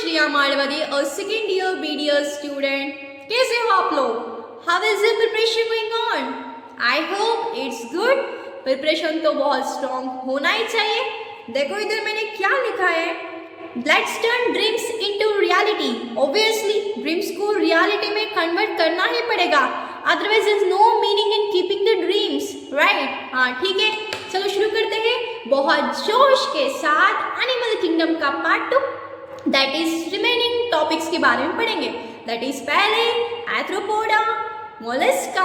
श्रिया मालवादी और second year BDS student. कैसे हो आप लोग? How is your preparation going on? I hope it's good. Preparation तो बहुत स्ट्रॉन्ग होना ही चाहिए। देखो इधर मैंने क्या लिखा है, let's turn dreams into reality. Obviously dreams को रियलिटी में कन्वर्ट करना ही पड़ेगा, otherwise there is no meaning in keeping the dreams, right? हाँ ठीक है, चलो शुरू करते हैं बहुत जोश के साथ। एनिमल किंगडम का part 2 that is remaining topics के बारे में पढ़ेंगे। दैट इज पहले Arthropoda, Mollusca,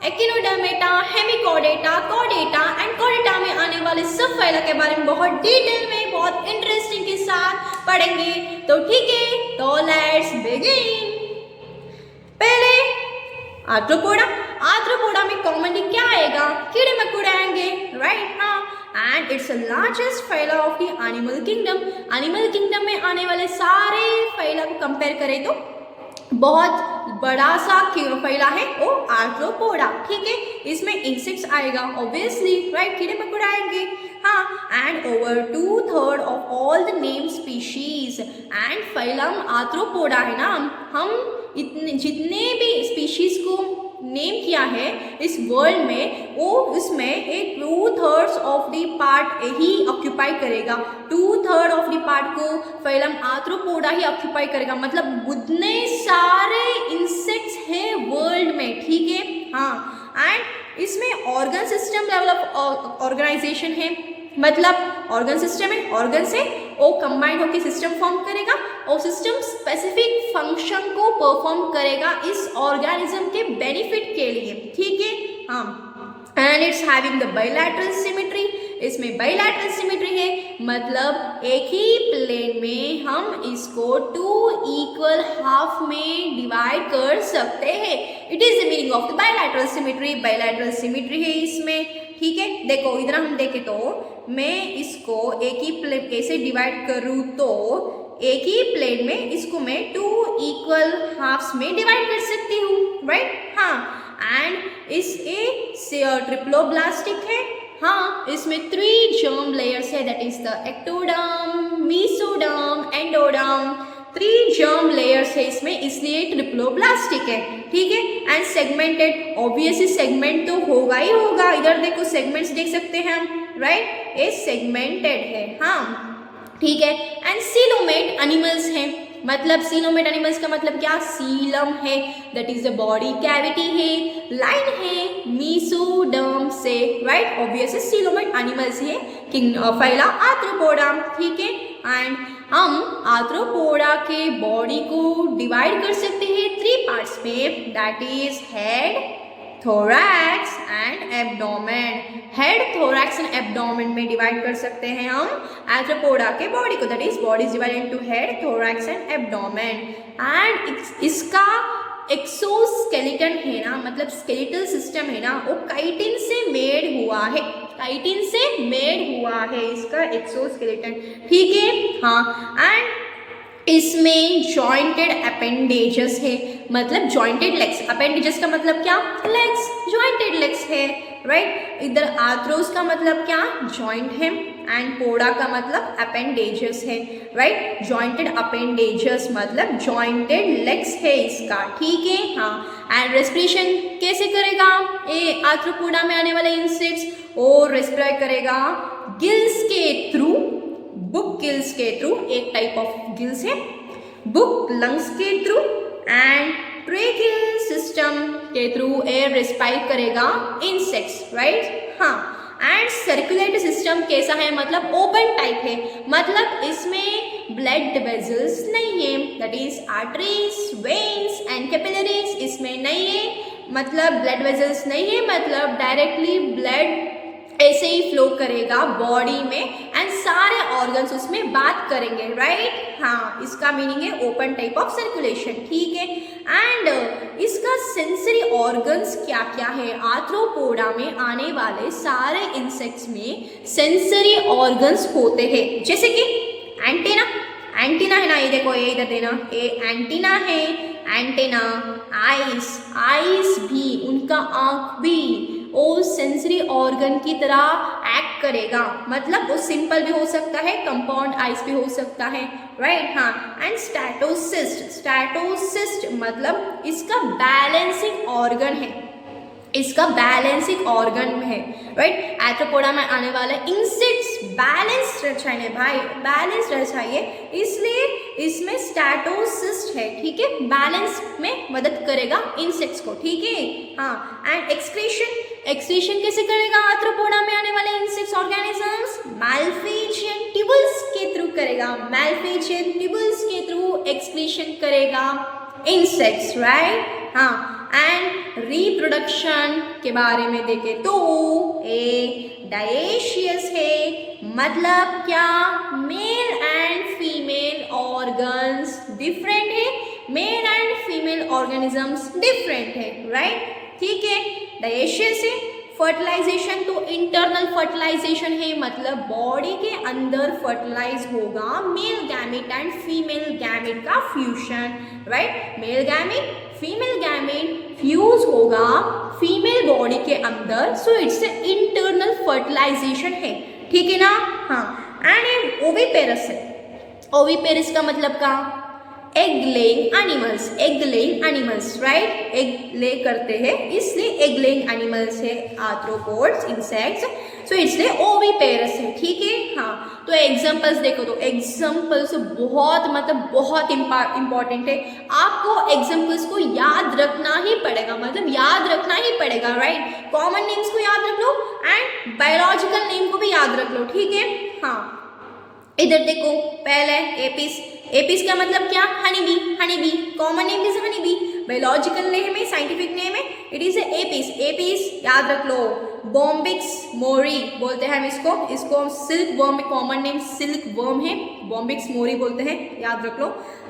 Echinodermata, Hemichordata, Chordata and Chordata में आने वाले सब फाइला के बारे में बहुत डिटेल में, बहुत इंटरेस्टिंग के साथ पढ़ेंगे। तो ठीक है, तो लेट्स बिगिन। पहले आर्थ्रोपोडा। आर्थ्रोपोडा में कॉमनली क्या आएगा? कीड़े मकोड़े आएंगे, राइट? हाँ, and it's the largest phyla of the animal kingdom. Animal kingdom में आने वाले सारे फाइला को कंपेयर करें तो बहुत बड़ा सा फाइला है वो आर्थ्रोपोडा, ठीक है? इसमें इंसेक्ट्स आएगा ऑब्वियसली, राइट? कीड़े मकोड़े आएंगे, हाँ। And over 2/3 of all the name species and phylum arthropoda है ना, हम इतने जितने भी स्पीशीज को नेम किया है इस वर्ल्ड में, वो उसमें एक 2/3 of the part he occupy करेगा। 2/3 ऑफ द पार्ट को फाइलम आर्थ्रोपोडा ही ऑक्यूपाई करेगा, मतलब उतने सारे इंसेक्ट्स हैं वर्ल्ड में, ठीक है? हाँ, एंड इसमें organ system level of organisation है, मतलब ऑर्गन सिस्टम है, ऑर्गन से वो कंबाइंड होकर सिस्टम फॉर्म करेगा और सिस्टम स्पेसिफिक फंक्शन को परफॉर्म करेगा इस ऑर्गेनिज्म के बेनिफिट के लिए, ठीक है? हाँ, and it's having the bilateral symmetry. इसमें बाइलैटरल सिमेट्री है, मतलब एक ही प्लेन में हम इसको 2 इक्वल हाफ में डिवाइड कर सकते हैं। It is the meaning of the bilateral symmetry. Bilateral symmetry है इसमें, ठीक है? देखो इधर हम देखें तो मैं इसको एक ही प्लेन कैसे डिवाइड करूँ, तो एक ही प्लेन में इसको मैं 2 इक्वल हाफ्स में डिवाइड कर सकती हूँ, राइट? हाँ, एंड इस ट्रिप्लोब्लास्टिक है, हाँ। इसमें 3 जर्म लेयर्स है, that is the ectoderm, mesoderm, endoderm. 3 germ layers है इसमें, इसलिए ट्रिप्लोब्लास्टिक है, ठीक है? एंड सेगमेंटेड, ऑब्वियसली सेगमेंट तो होगा ही होगा। इधर देखो सेगमेंट्स देख सकते हैं हम, राइट? ये सेगमेंटेड है, हाँ ठीक है। एंड सीलोमेट एनिमल्स हैं, मतलब सीलोमेट एनिमल्स का मतलब क्या? सीलम है, that is the body cavity है, लाइन है मेसोडर्म से, राइट? ऑब्वियसली सीलोमेट एनिमल्स है फाइला आर्थ्रोपोडा, ठीक है? एंड हम आर्थ्रोपोडा के बॉडी को डिवाइड कर सकते हैं 3 पार्ट्स में, that is head, thorax and abdomen. Head, thorax and abdomen में डिवाइड कर सकते हैं हम आर्थ्रोपोडा के बॉडी को, that is body is divided into head, thorax and abdomen. And इसका एक्सोस्केलेटन है ना, मतलब स्केलेटल सिस्टम है ना, वो काइटिन से मेड हुआ है, काइटिन से मेड हुआ है इसका एक्सोस्केलेटन, ठीक है? हाँ, एंड इसमें जॉइंटेड अपेंडेजेस है, मतलब जॉइंटेड लेग्स। अपेंडेजेस का मतलब क्या? लेग्स, जॉइंटेड लेग्स है, राइट? इधर आर्थ्रोस का मतलब क्या? जॉइंट है, एंड पोडा का मतलब अपेंडेजेस है, राइट? जॉइंटेड अपेंडेजेस मतलब जॉइंटेड लेग्स है इसका, ठीक है? हाँ, एंड रेस्पिरेशन कैसे करेगा ये आर्थ्रोपोडा में आने वाले इंसेक्ट्स? वो रेस्पिरेट करेगा गिल्स के थ्रू, बुक गिल्स के थ्रू, एक टाइप ऑफ गिल्स है, बुक लंग्स के थ्रू एंड ट्रेकियल सिस्टम के थ्रू एयर रेस्पायर करेगा इंसेक्ट्स, राइट? हाँ, एंड सर्कुलेटरी सिस्टम कैसा है? मतलब ओपन टाइप है, मतलब इसमें ब्लड वेजल्स नहीं है, that is arteries, veins and capillaries इसमें नहीं है, मतलब ब्लड वेजल्स नहीं है, मतलब डायरेक्टली ब्लड ऐसे ही फ्लो करेगा बॉडी में एंड सारे ऑर्गन्स उसमें बात करेंगे, राइट? हाँ, इसका मीनिंग है ओपन टाइप ऑफ सर्कुलेशन, ठीक है? एंड इसका सेंसरी ऑर्गन्स क्या क्या है? आर्थ्रोपोडा में आने वाले सारे इंसेक्ट्स में सेंसरी ऑर्गन्स होते हैं, जैसे कि एंटेना, एंटीना है ना, ये देखो ये इधर देना, ये एंटीना है, एंटेना, आइस, आइस भी, उनका आँख भी, वो सेंसरी ऑर्गन की तरह एक्ट करेगा, मतलब वो सिंपल भी हो सकता है, कंपाउंड आइज भी हो सकता है, राइट। हाँ, एंड स्टैटोसिस्ट, स्टैटोसिस्ट मतलब इसका बैलेंसिंग ऑर्गन है, इसका बैलेंसिंग ऑर्गन है, राइट। आर्थ्रोपोडा में आने वाले इंसेक्ट्स बैलेंस चाहिए भाई, बैलेंस रहना चाहिए, इसलिए इसमें स्टैटोसिस्ट है, ठीक है, बैलेंस में मदद करेगा इंसेक्ट्स को, ठीक है। हाँ, एंड एक्सक्रीशन, एक्सक्रीशन कैसे करेगा आर्थ्रोपोडा में आने वाले इंसेक्ट्स ऑर्गेनिजम्स? मालफिजियन ट्यूबल्स के थ्रू करेगा, मालफिजियन ट्यूबल्स के थ्रू एक्सक्रीशन करेगा इंसेक्ट्स, राइट। हाँ, एंड रिप्रोडक्शन के बारे में देखें तो ए डायेशियस है, मतलब क्या, male and female organs different है, male and female organisms different है, राइट, ठीक है, डायेशियस है। फर्टिलाइजेशन तो इंटरनल फर्टिलाइजेशन है, मतलब बॉडी के अंदर फर्टिलाइज होगा male gamete and female gamete का fusion, right, male gamete female gamete fuse होगा फीमेल बॉडी के अंदर, so it's a internal fertilisation है, ठीक है ना। हाँ, एंड ये ओविपेरस है, ओविपेरस का मतलब क्या, egg laying animals, egg laying animals, right, egg ले करते हैं इसलिए एग लेइंग एनिमल्स है आर्थ्रोपोड्स, इंसेक्ट्स, सो इसलिए ओविपेरस है, ठीक है। हाँ, तो एग्जांपल्स देखो, तो एग्जांपल्स बहुत मतलब बहुत इंपॉर्टेंट है, आपको एग्जांपल्स को याद रखना ही पड़ेगा, मतलब याद रखना ही पड़ेगा, राइट। कॉमन नेम्स को याद रख लो एंड बायोलॉजिकल नेम को भी याद रख लो, ठीक है। हाँ, इधर देखो, पहले एपिस, एपिस का मतलब क्या, honey bee, honey bee, common name is honey bee, biological name है, साइंटिफिक नेम है, इट इज एपिस, एपिस याद रख लो। बॉम्बिक्स मोरी बोलते हैं हम इसको, इसको हम silk worm, common name silk worm है, बॉम्बिक्स मोरी बोलते हैं, याद रख लो।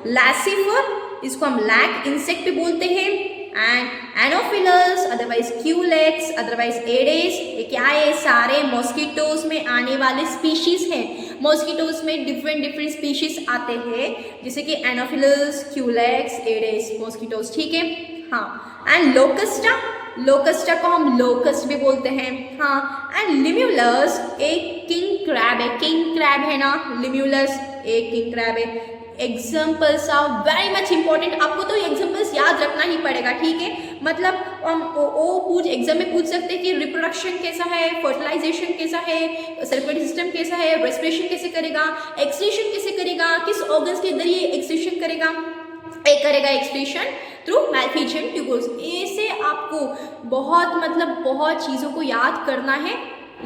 लैसिफर, इसको हम लैक इंसेक्ट बोलते हैं, and Anopheles, otherwise Culex, otherwise Aedes, ये क्या है, सारे मॉस्किटोज में आने वाले स्पीशीज हैं, मॉस्किटोज में डिफरेंट स्पीशीज आते हैं, जैसे कि एनोफिलस, क्यूलेक्स, एडेस, मॉस्किटोज, ठीक है। हाँ, एंड लोकस्टा, लोकस्टा को हम लोकस्ट भी बोलते हैं, हाँ, एंड लिम्यूलस एक किंग क्रैब है, किंग क्रैब है ना, लिम्यूलस एक किंग क्रैब है। Examples are very much important, आपको तो एग्जाम्पल्स याद रखना ही पड़ेगा, ठीक है, मतलब हम एग्जाम में पूछ सकते हैं कि रिप्रोडक्शन कैसा है, फर्टिलाइजेशन कैसा है, सर्कुलेटरी सिस्टम कैसा है, रेस्पिरेशन कैसे करेगा, एक्सक्रीशन कैसे करेगा, किस ऑर्गन्स के अंदर ये एक्सक्रीशन करेगा, करेगा एक्सक्रीशन थ्रू मालफिजियन ट्यूबल्स। ऐसे आपको बहुत मतलब बहुत चीज़ों को याद करना है,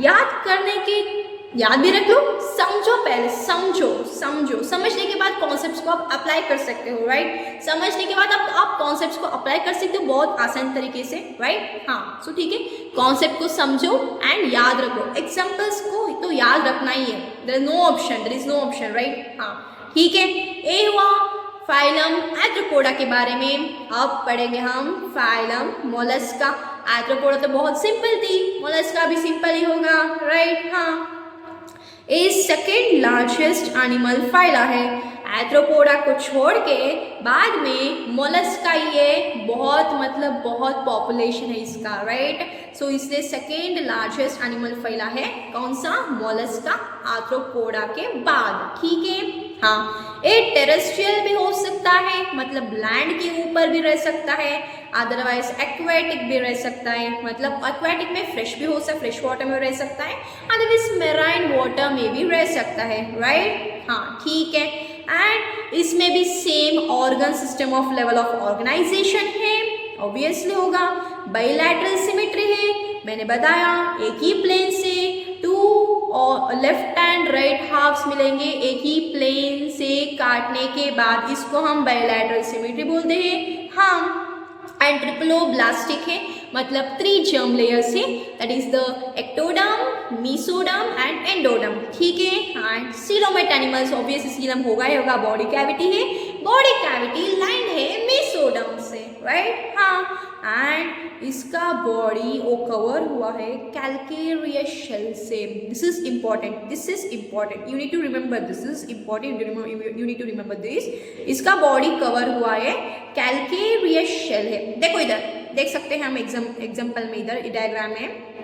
याद करने के याद भी रख लो, समझो, पहले समझो, समझो, समझने के बाद कॉन्सेप्ट्स को आप अप्लाई कर सकते हो, राइट, समझने के बाद आप कॉन्सेप्ट्स को अप्लाई कर सकते हो बहुत आसान तरीके से, राइट। हाँ, सो ठीक है, कॉन्सेप्ट को समझो एंड याद रखो, एग्जाम्पल्स को तो याद रखना ही है, there is no option, there is no option, right. हाँ, ठीक है, ये हुआ फाइलम आर्थ्रोपोडा के बारे में। अब पढ़ेंगे हम फाइलम मोलस्का। आर्थ्रोपोडा तो बहुत सिंपल थी, मोलस्का भी सिंपल ही होगा, राइट। हाँ, ये सेकेंड लार्जेस्ट एनिमल फाइला है, आर्थ्रोपोडा को छोड़ के बाद में मोलस्का ये बहुत मतलब बहुत पॉपुलेशन है इसका, राइट, सो इसलिए सेकेंड लार्जेस्ट एनिमल फाइला है कौन सा, मोलस्का, आर्थ्रोपोडा के बाद, ठीक है। हाँ, ये टेरेस्ट्रियल भी हो सकता है, मतलब लैंड के ऊपर भी रह सकता है, अदरवाइज एक्वेटिक भी रह सकता है, मतलब एक्वेटिक में फ्रेश भी हो सकता, फ्रेश वाटर में रह सकता है, अदरवाइज मेराइन वाटर में भी रह सकता है, राइट। हाँ, ठीक है, एंड इसमें भी same organ system of level of organisation है, ऑब्वियसली होगा, बाइलैटरल सिमेट्री है, मैंने बताया एक ही प्लेन से टू और लेफ्ट एंड राइट हाफ्स मिलेंगे, एक ही प्लेन से काटने के बाद इसको हम बाइलैटरल सिमेट्री बोलते हैं। हाँ, एंड ट्रिप्लोब्लास्टिक है, मतलब 3 जर्म लेयर्स है, that is the ectoderm, mesoderm and endoderm, ठीक है। And coelomate animals, obviously coelom होगा ही होगा, बॉडी कैविटी है, बॉडी कैविटी लाइन है मीसोडर्म से, राइट। हाँ, एंड इसका बॉडी वो कवर हुआ है कैल्केरियस शेल से, this is important, this is important, you need to remember, this is important, you need to remember this, इसका बॉडी कवर हुआ है कैल्केरियस शेल है। देखो इधर देख सकते हैं हम एग्जाम्पल में, इधर डायग्राम में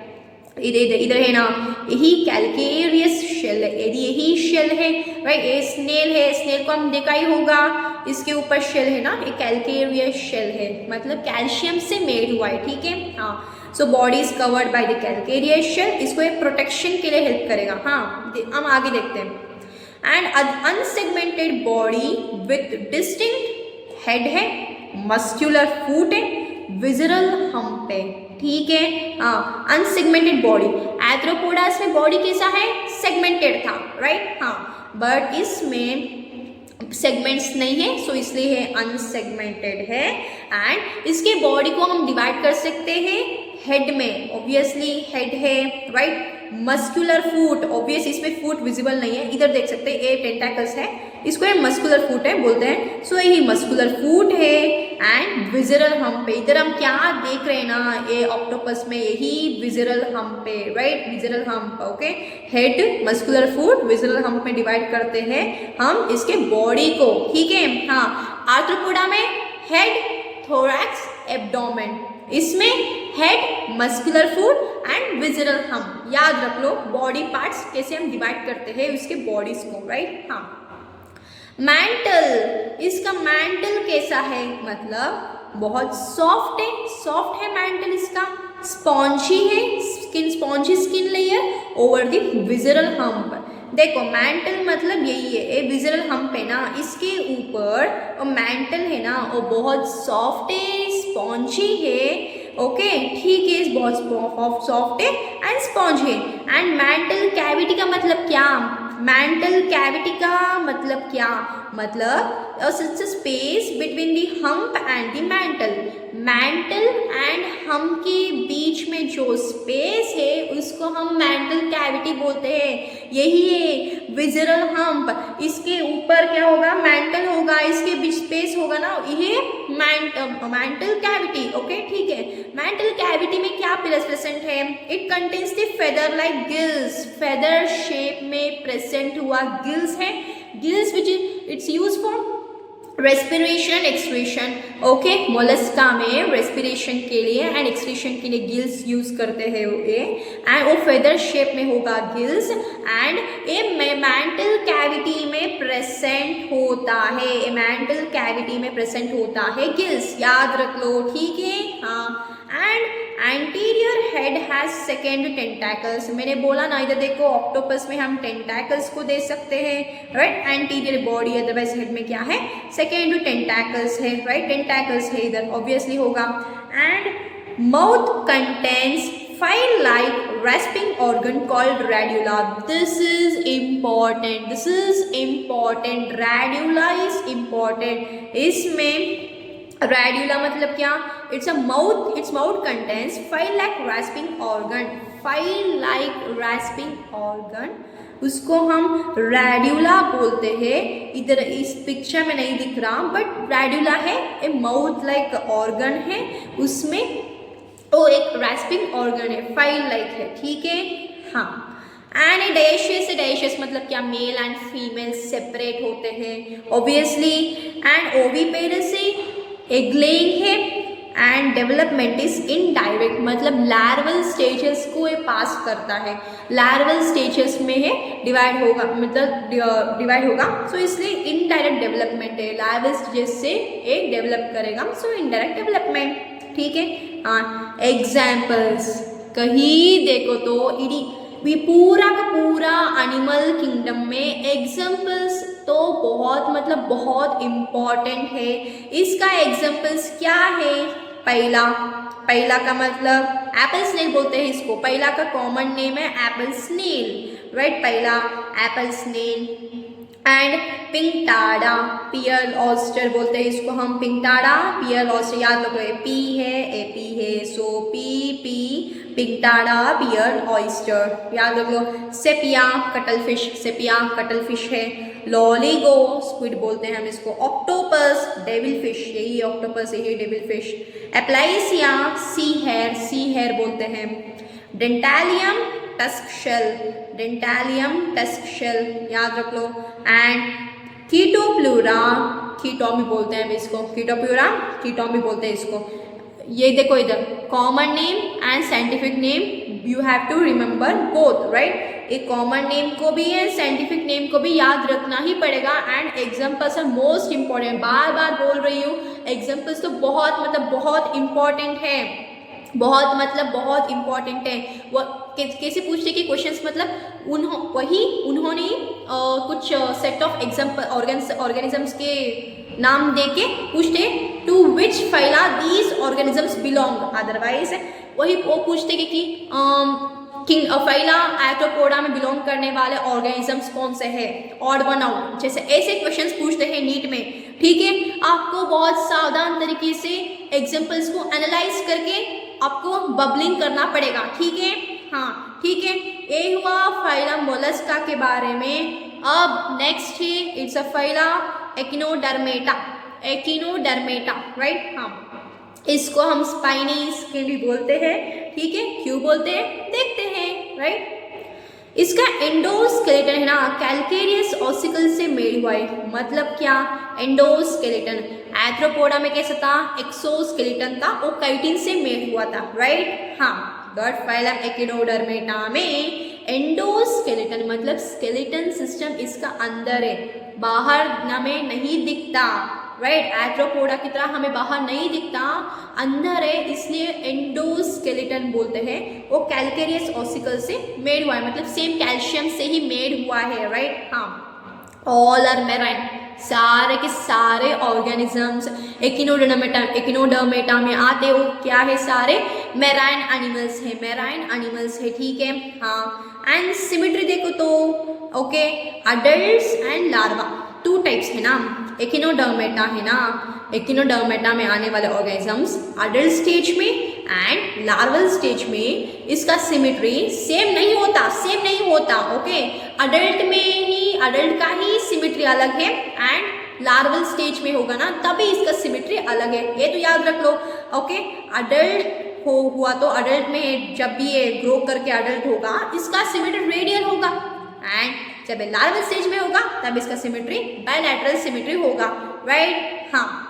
इधर इधर है ना, यही कैलकेरियस शेल है, यही शेल है राइट। ये स्नेल है, स्नेल को हम देखा ही होगा, इसके ऊपर शेल है ना, ये कैलकेरियस शेल है, मतलब कैल्शियम से मेड हुआ है, ठीक है। हाँ, so body is covered by the calcareous shell, इसको एक प्रोटेक्शन के लिए हेल्प करेगा। हाँ, हम आगे देखते हैं। And unsegmented body with distinct head है, मस्क्यूलर फूट है, विजरल हम्प है, ठीक है। हाँ, अनसेगमेंटेड बॉडी, एथ्रोपोडास में बॉडी कैसा है, सेगमेंटेड था राइट। हाँ, बट इसमें सेगमेंट्स नहीं है, सो इसलिए है अनसेगमेंटेड है। एंड इसके बॉडी को हम डिवाइड कर सकते हैं हेड में, ऑब्वियसली हेड है राइट। मस्कुलर फूट, ऑब्वियस इसमें फूट विजिबल नहीं है, इधर देख सकते हैं ये टेंटाकल्स है, इसको ये मस्कुलर फूट है बोलते हैं, सो यही मस्कुलर फूट है। एंड विजरल हम्प है, इधर हम क्या देख रहे हैं ना, ये ऑक्टोपस में यही विजरल हम्प है right, visceral hump, okay. Head, muscular foot, visceral hump में डिवाइड करते हैं हम इसके बॉडी को, ठीक है। हाँ, आर्थ्रोपोडा में हेड, थोरैक्स, एब्डोमेन, इसमें head, muscular foot and visceral hump, याद रख लो बॉडी पार्ट्स कैसे हम डिवाइड करते हैं उसके बॉडीज को राइट। हाँ, मैंटल, इसका मैंटल कैसा है, मतलब बहुत सॉफ्ट है, सॉफ्ट है मैंटल इसका, स्पॉन्जी है, skin, spongy skin layer over the visceral hump. देखो मैंटल मतलब यही है, ये विजरल हम्प है ना, इसके ऊपर और मैंटल है ना, वो बहुत सॉफ्ट है, स्पॉन्जी है, ओके ठीक है, बहुत सॉफ्ट है एंड स्पॉन्ज है। एंड मैंटल कैविटी का मतलब क्या, मैंटल कैविटी का मतलब क्या, मतलब such a space between the hump and the mantle, mantle and hump के बीच में जो स्पेस है उसको हम मैंटल कैविटी बोलते हैं, यही है विजरल हम्प। इसके ऊपर क्या होगा, मैंटल होगा, इसके बीच स्पेस होगा ना, ये मैंटल कैविटी, ओके ठीक है। मैंटल कैविटी में क्या प्रेजेंट है, it contains the feather like gills, feather shape में प्रेजेंट हुआ गिल्स है, gills which it's use for respiration excretion, okay. Mollusca में रेस्पिरेशन के लिए एंड एक्सक्रीशन के लिए गिल्स यूज करते हैं ये, एंड वो फेदर शेप में होगा गिल्स, एंड ये मैंटल कैविटी में प्रेजेंट होता है, ये मैंटल कैविटी में प्रेजेंट होता है गिल्स, याद रख लो, ठीक है। हाँ, and anterior head has second टेंटैकल्स, मैंने बोला ना, इधर देखो ऑक्टोपस में हम टेंटैकल्स को दे सकते हैं right, anterior body, otherwise head में क्या है, सेकेंड टेंटैकल्स है राइट, टेंटैकल्स है इधर ऑब्वियसली होगा। And mouth contains file like rasping organ called radula, this is important, this is important, radula is important। इसमें रेड्यूला मतलब क्या, it's a mouth, its mouth contains file like rasping organ, file like rasping organ, उसको हम radula बोलते हैं। इधर इस picture में नहीं दिख रहा बट रेड्यूला है, ए माउथ लाइक ऑर्गन है, उसमें वो एक रास्पिंग ऑर्गन है, फाइल लाइक है, ठीक है। हाँ, एंड डायशियस, डायशियस मतलब क्या, मेल एंड फीमेल सेपरेट होते हैं ऑब्वियसली। एंड ओविपेरस से एग लेइंग है, एंड डेवलपमेंट इज इनडायरेक्ट, मतलब लार्वल स्टेजेस को ये पास करता है, लार्वल स्टेजेस में है, डिवाइड होगा, मतलब डिवाइड होगा, सो इसलिए इनडायरेक्ट डेवलपमेंट है, लार्वल स्टेजेस से एक डेवलप करेगा, सो इनडायरेक्ट डेवलपमेंट, ठीक है। हाँ, एग्जाम्पल्स कहीं देखो तो भी पूरा का पूरा एनिमल किंगडम में एग्जाम्पल्स तो बहुत, मतलब बहुत इम्पॉर्टेंट है। इसका एग्जाम्पल्स क्या है, पहला का मतलब एप्पल स्नेल बोलते हैं इसको, पहला का कॉमन नेम है एप्पल स्नेल राइट, पहला apple snail. And Pinctada, pearl oyster बोलते हैं इसको हम, पिंकटाडा, पियर ऑयस्टर, याद रखो पी है, ए पी है, so P Pinctada, pearl oyster, याद रख लो। Sepia cuttlefish, Sepia cuttlefish है। लॉलीगो स्क्विड बोलते हैं हम इसको। ऑक्टोपस डेविल फिश, यही ऑक्टोपस, यही devil fish. Aplysia sea hare बोलते हैं। Dentalium tusk shell, Dentalium tusk shell, याद रख लो। एंड कीटोप्लूरा, कीटोमी बोलते हैं इसको, कीटोप्लूरा कीटोमी बोलते हैं इसको। ये देखो इधर common name and scientific name you have to remember both, right. एक कॉमन नेम को भी है, साइंटिफिक नेम को भी याद रखना ही पड़ेगा। And examples are most important, बार बार बोल रही हूँ, एग्जाम्पल्स तो बहुत इंपॉर्टेंट है, बहुत इंपॉर्टेंट है। वो कैसे पूछते कि क्वेश्चंस मतलब उन्होंने कुछ सेट ऑफ एग्जाम्पल ऑर्गेनिजम्स के नाम देके पूछते to which phyla these organisms belong, otherwise वही वो पूछते कि किंग फाइला आर्थ्रोपोडा में बिलोंग करने वाले ऑर्गेनिजम्स कौन से हैं, ऑड वन आउट, जैसे ऐसे क्वेश्चंस पूछते हैं नीट में, ठीक है। आपको बहुत सावधान तरीके से एग्जाम्पल्स को एनालाइज करके आपको बबलिंग करना पड़ेगा, ठीक है। हाँ ठीक है, ये हुआ फाइलम मोलस्का के बारे में। अब नेक्स्ट है इट्स अ फाइला एकिनोडर्मेटा, राइट। हाँ, इसको हम स्पाइनी स्किन भी बोलते हैं, ठीक है। क्यों बोलते हैं देखते हैं, राइट। इसका एंडोस्केलेटन है ना कैल्केरियस ऑसिकल से मेड हुआ है, मतलब क्या, एंडोस्केलेटन। आर्थ्रोपोडा में कैसा था, एक्सोस्केलेटन था, वो काइटिन से मेड हुआ था, राइट। हाँ, बट फाइलम एकिनोडर्मेटा में एंडोस्केलेटन मतलब स्केलेटन सिस्टम इसका अंदर है, बाहर हमें नहीं दिखता, राइट। आर्थ्रोपोडा की तरह हमें बाहर नहीं दिखता, अंदर है, इसलिए एंडोस्केलेटन बोलते हैं। वो कैल्केरियस ऑसिकल से मेड हुआ है, मतलब सेम कैल्शियम से ही मेड हुआ है, राइट। हाँ, ऑल आर मेराइन, सारे के सारे ऑर्गेनिजम्स एकिनोडर्मेटा में आते हो, क्या है, सारे मेराइन एनिमल्स है, ठीक है। हाँ, एंड सिमेट्री देखो तो okay, adults and larva, two types है ना, एकिनोडर्मेटा है ना, एकिनोडर्मेटा में आने वाले ऑर्गेनिजम्स अडल्ट स्टेज में एंड लार्वल स्टेज में इसका सिमेट्री सेम नहीं होता, ओके। अडल्ट का ही सिमेट्री अलग है एंड लार्वल स्टेज में होगा ना तभी इसका सिमेट्री अलग है, ये तो याद रख लो, ओके। अडल्ट हुआ तो अडल्ट में जब भी ये ग्रो करके अडल्ट होगा इसका सिमेट्री रेडियल होगा, एंड जब ये लार्वल स्टेज में होगा तब इसका सिमेट्री बायलैटरल सिमेट्री होगा, राइट। हाँ,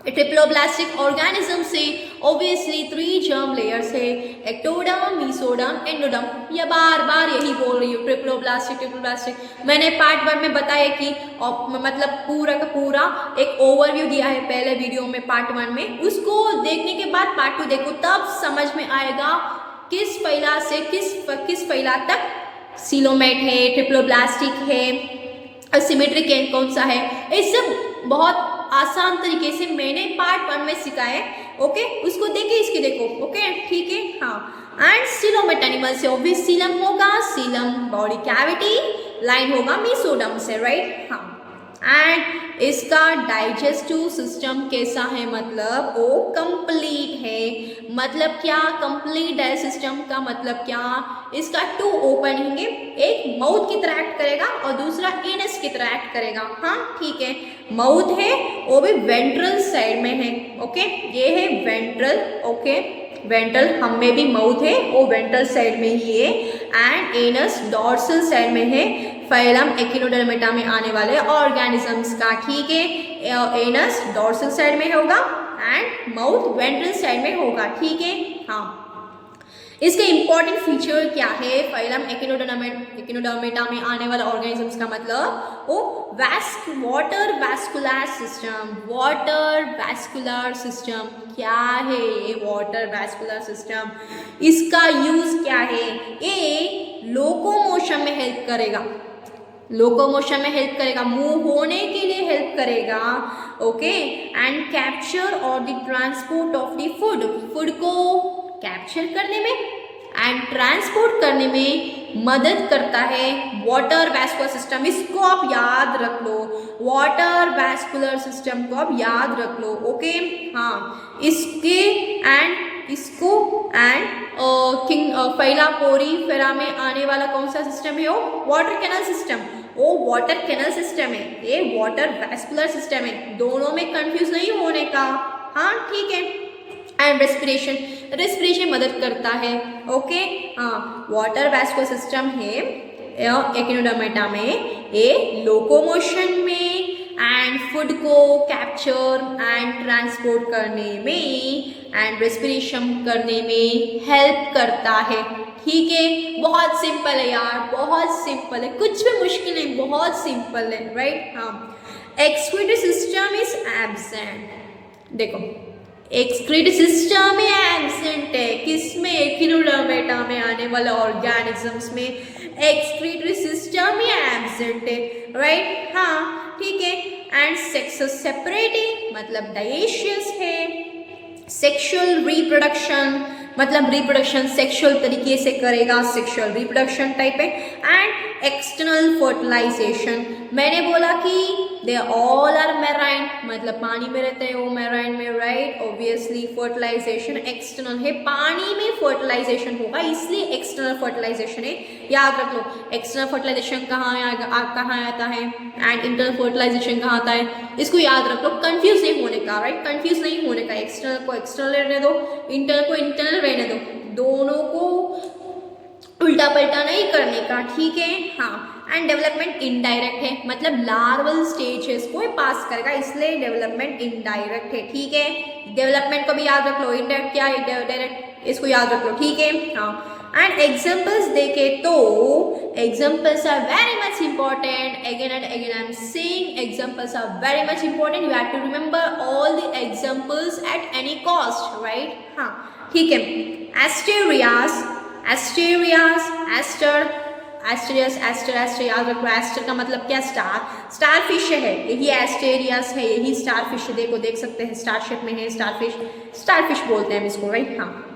ट्रिप्लोब्लास्टिक ऑर्गेनिज्म से ऑब्वियसली 3 जर्म लेयर्स है, एक्टोडर्म, मीसोडर्म, एंडोडर्म। ये बार बार यही बोल रही हूँ, ट्रिप्लोब्लास्टिक। मैंने पार्ट 1 में बताया कि मतलब पूरा का पूरा एक ओवरव्यू दिया है पहले वीडियो में, पार्ट 1 में, उसको देखने के बाद पार्ट 2 देखो, तब समझ में आएगा किस फैला से किस फैला तक सीलोमेट है, ट्रिप्लोब्लास्टिक है, सिमेट्री कौन सा है, ये सब बहुत आसान तरीके से मैंने पार्ट 1 में सिखाया है, ओके। उसको देखे इसके देखो, ओके, ठीक है। हाँ, एंड सीलोमेट एनिमल से ऑब्वियस सीलम होगा, सीलम बॉडी कैविटी, लाइन होगा मीसोडर्म से, राइट। हाँ, एंड इसका डाइजेस्टिव सिस्टम कैसा है, मतलब वो कंप्लीट है, मतलब क्या, कंप्लीट डाइजेस्टिव सिस्टम का मतलब क्या, इसका 2 ओपनिंग है, एक माउथ की तरह एक्ट करेगा और दूसरा एनस की तरह एक्ट करेगा, हाँ ठीक है। माउथ है वो भी वेंट्रल साइड में है, ओके, ये है वेंट्रल, ओके, वेंट्रल, हम में भी माउथ है वो वेंट्रल साइड में ही है, एंड एनस डॉर्सल साइड में है, फाइलम एकिनोडर्मेटा में आने वाले ऑर्गेनिजम्स का, ठीक है। एनस डॉर्सल साइड में होगा एंड माउथ वेंट्रल साइड में होगा, ठीक है। हाँ, इसके इंपॉर्टेंट फीचर क्या है, फाइलम एकिनोडर्मेटा में आने वाले ऑर्गेनिजम्स का मतलब वो वाटर वैस्कुलर सिस्टम क्या है, ये वाटर वैस्कुलर सिस्टम, इसका यूज क्या है, ये लोकोमोशन में हेल्प करेगा, मूव होने के लिए हेल्प करेगा, ओके, एंड कैप्चर और the transport of the food को कैप्चर करने में एंड ट्रांसपोर्ट करने में मदद करता है वाटर वैस्कुलर सिस्टम। इसको आप याद रख लो, वाटर वैस्कुलर सिस्टम को आप याद रख लो, ओके। हाँ, इसको एंड फैला पोरीफेरा में आने वाला कौन सा सिस्टम है, वो वाटर कैनल सिस्टम, वो वाटर कैनल सिस्टम है, ये वाटर वैस्कुलर सिस्टम है, दोनों में कंफ्यूज नहीं होने का, हाँ ठीक है। एंड रेस्पिरेशन मदद करता है, ओके। हाँ, वाटर वैस्कुलर सिस्टम है एकिनोडर्मेटा में, ये लोकोमोशन में एंड फूड को कैप्चर एंड ट्रांसपोर्ट करने में एंड रेस्पिरेशन करने में हेल्प करता है। ठीक है, बहुत सिंपल है यार, बहुत सिंपल है, कुछ भी मुश्किल नहीं, बहुत सिंपल है, राइट। हाँ, एक्सक्रीटरी सिस्टम इज एब्सेंट। देखो एक्सक्रीटरी सिस्टम में एब्सेंट है, किसमें, एकिनोडर्मेटा में आने वाले ऑर्गेनिजम्स में एक्सक्रीटरी सिस्टम ही एब्सेंट है, राइट। हाँ ठीक है, एंड सेक्स सेपरेटिंग मतलब डायेशियस है। सेक्सुअल रिप्रोडक्शन मतलब रिप्रोडक्शन सेक्सुअल तरीके से करेगा, सेक्सुअल रिप्रोडक्शन टाइप है। एंड एक्सटर्नल फर्टिलाइजेशन, मैंने बोला कि दे ऑल आर मैराइन मतलब पानी में रहते हैं वो मैराइन में, राइट। ऑब्वियसली फर्टिलाइजेशन एक्सटर्नल है, पानी में फर्टिलाइजेशन होगा इसलिए एक्सटर्नल फर्टिलाइजेशन है, याद रख लो। एक्सटर्नल फर्टिलाइजेशन कहाँ आता है एंड इंटरनल फर्टिलाइजेशन कहाँ आता है, इसको याद रख लो, कंफ्यूज नहीं होने का, राइट, कंफ्यूज नहीं होने का। एक्सटर्नल को एक्सटर्नल रहने दो, इंटरनल को इंटरनल रहने दो, दोनों को उल्टा पलटा नहीं करने का, ठीक है। हाँ, एंड डेवलपमेंट इनडायरेक्ट है मतलब लार्वल स्टेजेस को पास करेगा इसलिए डेवलपमेंट इनडायरेक्ट है, ठीक है। डेवलपमेंट को भी याद रख लो, इनडायरेक्ट क्या है, डायरेक्ट, इसको याद रख लो, ठीक है। हाँ, एंड एग्जाम्पल्स देखे तो examples are very much important, again and again I am saying examples are very much important, you have to remember all the examples at any cost, right. हाँ ठीक है, Asterias, Asterias, Aster, Asterias, Aster, Aster याद रखो। Ester का मतलब क्या, star, star fish है, यही एस्टेरियस है, यही स्टार फिश है। देखो देख सकते हैं स्टार शेप में है स्टार फिश बोलते हैं इसको, राइट। हाँ,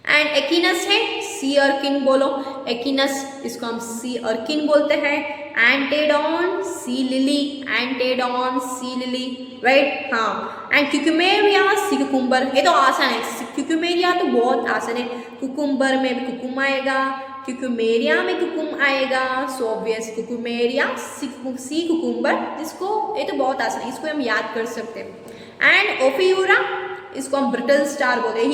एंड एकिनस है, सी अर्किन बोलो, एकिनस इसको हम सी अर्किन बोलते हैं। Antedon sea lily, Antedon sea lily, right. हाँ, एंड क्यूक्यूमेरिया सी कुकुम्बर, ये तो आसान है, क्यूक्यूमेरिया तो बहुत आसान है, कुकुम्बर में भी कुकुम आएगा, क्यूक्यूमेरिया में कुकुम आएगा, सो ऑब्वियस क्यूक्यूमेरिया सी कुकुम्बर, इसको ये तो बहुत आसान है, इसको हम याद कर सकते हैं। एंड ओफियोरा, इसको हम ब्रिटल स्टार बोलते हैं,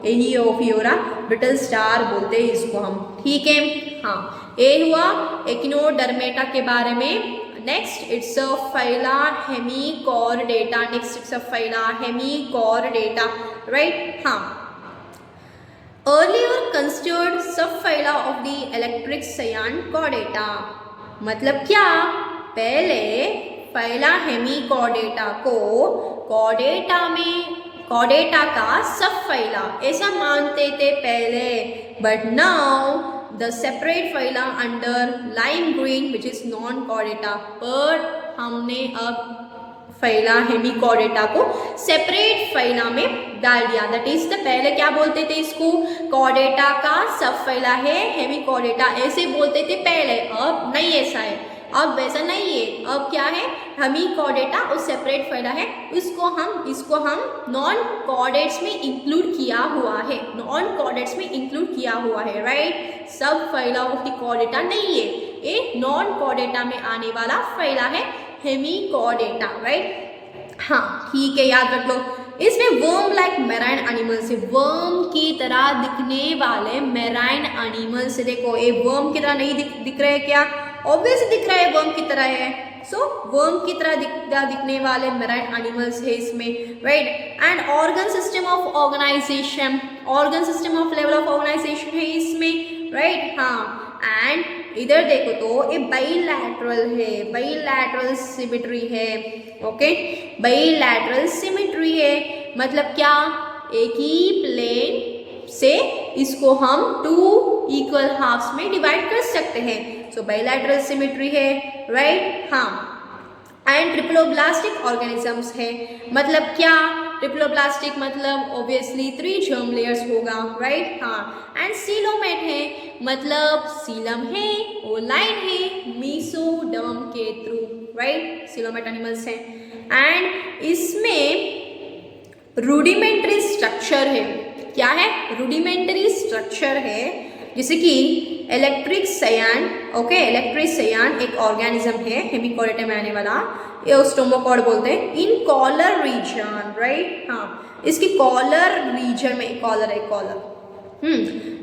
यही ओफियोरा ब्रिटल स्टार बोलते हैं इसको हम, ठीक है। हाँ, ये हुआ एकिनोडर्मेटा के बारे में। Next it's a phyla Hemichordata, next it's a phyla Hemichordata, right. हाँ, earlier considered subphyla of the electric cyan chordata, मतलब क्या, पहले फाइला हेमिकॉर्डेटा को कॉर्डेटा का सबफाइला ऐसा मानते थे पहले, but now the separate phyla under lime green which is non Chordata, पर हमने अब फाइला हेमिकॉर्डेटा को सेपरेट फाइला में डाल दिया। दैट इज द, पहले क्या बोलते थे इसको, कॉर्डेटा का सब फाइला है हेमिकॉर्डेटा ऐसे बोलते थे पहले, अब नहीं ऐसा है, अब वैसा नहीं है, अब क्या है, हेमिकॉर्डेटा और सेपरेट फाइला है, इसको हम नॉन कॉर्डेट्स में इंक्लूड किया हुआ है, नॉन कॉर्डेट्स में इंक्लूड किया हुआ है, राइट। सब फाइला ऑफ द कॉर्डेटा नहीं है, ये नॉन कॉर्डेटा में आने वाला फाइला है हेमिकॉर्डेटा, राइट। हाँ ठीक है, याद रख लो। इसमें वर्म लाइक मैराइन एनिमल्स है, वर्म की तरह दिखने वाले मैराइन एनिमल्स, देखो ये वर्म की तरह नहीं दिख रहे क्या, ऑब्वियसली दिख रहा है वर्म की तरह है, सो वर्म की तरह दिखने वाले मैराइन एनिमल्स है इसमें, right. And organ system of organisation, organ system of level of organisation है इसमें, राइट। हाँ, एंड इधर देखो तो ये बाइलैटरल है, बाइलैटरल सिमेट्री है, ओके, बाइलैटरल सिमेट्री है, मतलब क्या, एक ही प्लेन से इसको हम 2 इक्वल हाफ्स में डिवाइड कर सकते हैं, सो बाइलैटरल सिमेट्री है, राइट। हाँ, एंड ट्रिप्लोब्लास्टिक ऑर्गेनिजम्स है, मतलब क्या, ट्रिप्लोब्लास्टिक मतलब ऑब्वियसली 3 जर्म लेयर्स होगा, राइट। हाँ, एंड सीलोमेट है, मतलब सीलम है और लाइन है मीसोडर्म के थ्रू, राइट, सीलोमेट एनिमल्स हैं। एंड इसमें रूडिमेंट्री स्ट्रक्चर है, क्या है, रूडिमेंट्री स्ट्रक्चर है, जैसे कि इलेक्ट्रिक सयान, ओके, इलेक्ट्रिक सयान एक ऑर्गेनिज्म है हेमिकॉर्डेटा में आने वाला, ये स्टोमोकॉर्ड बोलते हैं, इन कॉलर रीजन, राइट। हाँ, इसकी कॉलर रीजन में कॉलर है, कॉलर,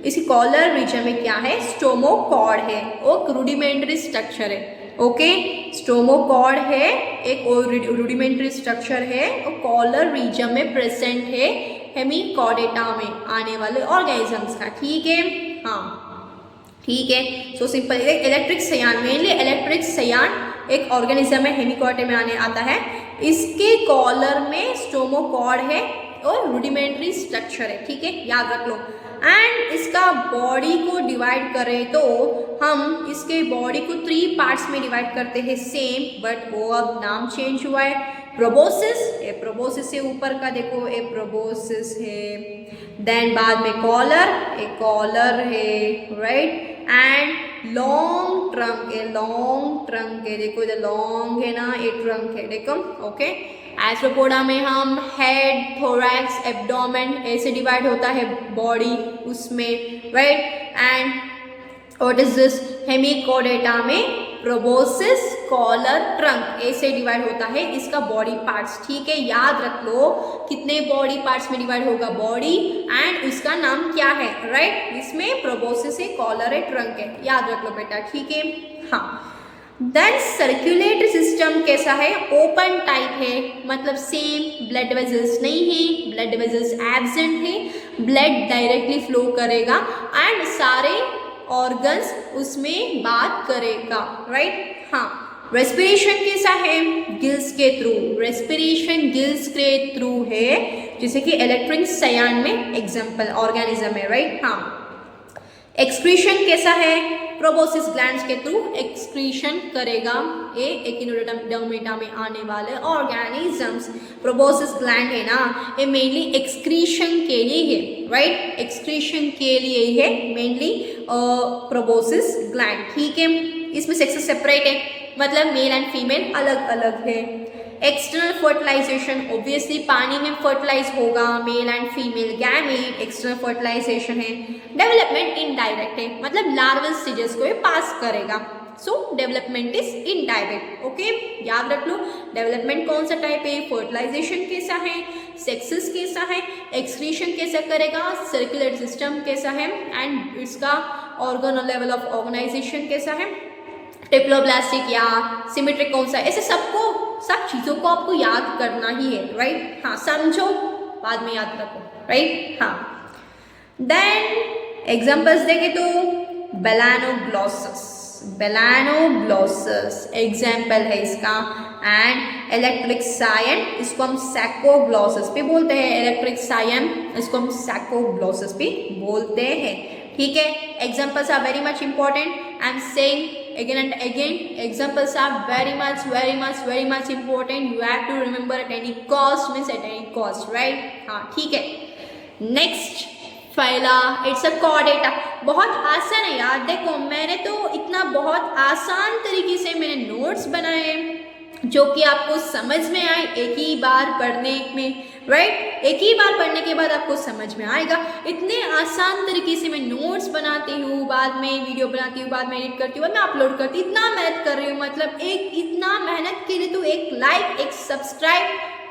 इसकी कॉलर रीजन में क्या है, स्टोमोकॉर्ड है, और रूडिमेंट्री स्ट्रक्चर है, ओके, स्टोमोकॉर्ड है, एक और रूडिमेंट्री स्ट्रक्चर है और कॉलर रीजन में प्रेजेंट है हेमिकॉर्डेटा में आने वाले ऑर्गेनिजम्स का। ठीक है, हाँ ठीक है। सो सिंपल, इलेक्ट्रिक सयान, मेनली इलेक्ट्रिक सयान एक ऑर्गेनिज्म में हेमिकॉर्डे में आता है। इसके कॉलर में स्टोमोकॉर्ड है और रूडिमेंट्री स्ट्रक्चर है। ठीक है, याद रख लो। एंड इसका बॉडी को डिवाइड करें तो हम इसके बॉडी को 3 पार्ट्स में डिवाइड करते हैं सेम, बट वो अब नाम चेंज हुआ है। प्रोबोसिस, ये प्रोबोसिस से ऊपर का देखो, ये प्रोबोसिस है। देन बाद में कॉलर, एक कॉलर है, राइट। एंड लॉन्ग ट्रंक, ये लॉन्ग ट्रंक है, देखो इधर लॉन्ग है ना, ये ट्रंक है, देखो। ओके, एस्ट्रोपोडा में हम हेड, थोरैक्स, एब्डोमेन ऐसे डिवाइड होता है बॉडी उसमें, right. And what is this, Hemichordata में प्रोबोसिस, कॉलर, ट्रंक ऐसे डिवाइड होता है इसका बॉडी पार्ट्स। ठीक है, याद रख लो कितने बॉडी पार्ट्स में डिवाइड होगा बॉडी, एंड उसका नाम क्या है, राइट। इसमें प्रोबोसिस है, कॉलर है, ट्रंक है, याद रख लो बेटा। ठीक है, हाँ। देन सर्कुलेटरी सिस्टम कैसा है, ओपन टाइप है, मतलब सेम, ब्लड वेजल्स नहीं है, ब्लड वेजल्स एब्सेंट है, ब्लड डायरेक्टली फ्लो करेगा एंड सारे ऑर्गन्स उसमें बात करेगा, राइट। हाँ, रेस्पिरेशन कैसा है, गिल्स के थ्रू, रेस्पिरेशन गिल्स के थ्रू है, जैसे कि इलेक्ट्रिक सयान में एग्जाम्पल ऑर्गेनिज्म है, राइट। हाँ, एक्सक्रीशन कैसा है, प्रोबोसिस ग्लैंड्स के थ्रू एक्सक्रीशन करेगा ये एकिनोडर्मेटा में आने वाले ऑर्गेनिजम्स। प्रोबोसिस ग्लैंड है ना, ये मेनली एक्सक्रीशन के लिए है, राइट, एक्सक्रीशन के लिए है मेनली प्रोबोसिस ग्लैंड। ठीक है, इसमें सेक्सेस सेपरेट है, मतलब मेल एंड फीमेल अलग अलग है। एक्सटर्नल फर्टिलाइजेशन, ऑब्वियसली पानी में फर्टिलाइज होगा male and female gamete, external fertilisation है। डेवलपमेंट इनडायरेक्ट है, मतलब लार्वल स्टेजेस को ये पास करेगा। So development is indirect. Okay, याद रख लो डेवलपमेंट कौन सा टाइप है, फर्टिलाइजेशन कैसा है, सेक्सेस कैसा है, एक्सक्रीशन कैसा करेगा, सर्कुलेटरी सिस्टम कैसा है, एंड इसका ऑर्गन लेवल ऑफ ऑर्गेनाइजेशन कैसा है, टेप्लोब्लास्टिक या सिमेट्रिक कौन सा, ऐसे सब चीज़ों को आपको याद करना ही है, राइट। हाँ, समझो बाद में याद रखो, राइट। हाँ, देन एग्जांपल्स देखें तो बेलानोग्लोसस, बेलानोग्लोसस एग्जाम्पल है इसका। एंड इलेक्ट्रिक सायन, इसको हम सैकोग्लोसस भी बोलते हैं, इलेक्ट्रिक सायन इसको हम सैकोग्लोसस भी बोलते हैं। ठीक है, examples are very much important, I am saying again and again, examples are very much important. You have to remember at any cost, means at any cost, right? हाँ, ठीक है। Next phyla, it's a Chordata. बहुत आसान है यार, देखो मैंने तो इतना बहुत आसान तरीके से मैंने नोट्स बनाए जो कि आपको समझ में आए एक ही बार पढ़ने में, राइट। एक ही बार पढ़ने के बाद आपको समझ में आएगा। इतने आसान तरीके से मैं नोट्स बनाती हूँ, बाद में वीडियो बनाती हूँ, बाद में एडिट करती हूँ, बाद में अपलोड करती हूँ, इतना मेहनत कर रही हूँ। मतलब एक इतना मेहनत के लिए तो एक लाइक, एक सब्सक्राइब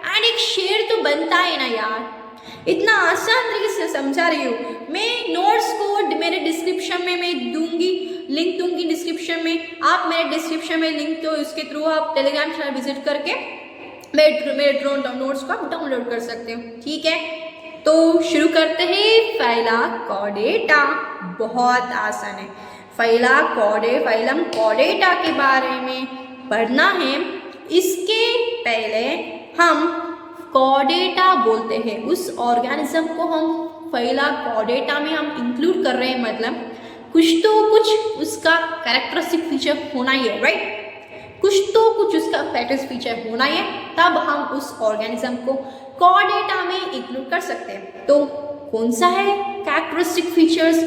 एंड एक शेयर तो बनता है ना यार। इतना आसान तरीके से समझा रही हूँ मैं। नोट्स को मेरे डिस्क्रिप्शन में मैं दूंगी, लिंक दूंगी डिस्क्रिप्शन में। आप मेरे डिस्क्रिप्शन में लिंक, तो उसके थ्रू आप टेलीग्राम चैनल विजिट करके मेरे नोट्स को आप डाउनलोड कर सकते हो। ठीक है, तो शुरू करते हैं। फाइला कॉर्डेटा बहुत आसान है। फाइलम कॉर्डेटा के बारे में पढ़ना है। इसके पहले हम कॉर्डेटा बोलते हैं उस ऑर्गेनिज्म को, हम फाइला कॉर्डेटा में हम इंक्लूड कर रहे हैं, मतलब कुछ उसका कैरेक्टरिस्टिक फीचर होना ही है, राइट। कुछ उसका कैरेक्टरिस्टिक फीचर होना ही है, तब हम उस ऑर्गेनिज्म को कॉर्डेटा में इंक्लूड कर सकते हैं। तो कौन सा है कैरेक्टरिस्टिक फीचर्स,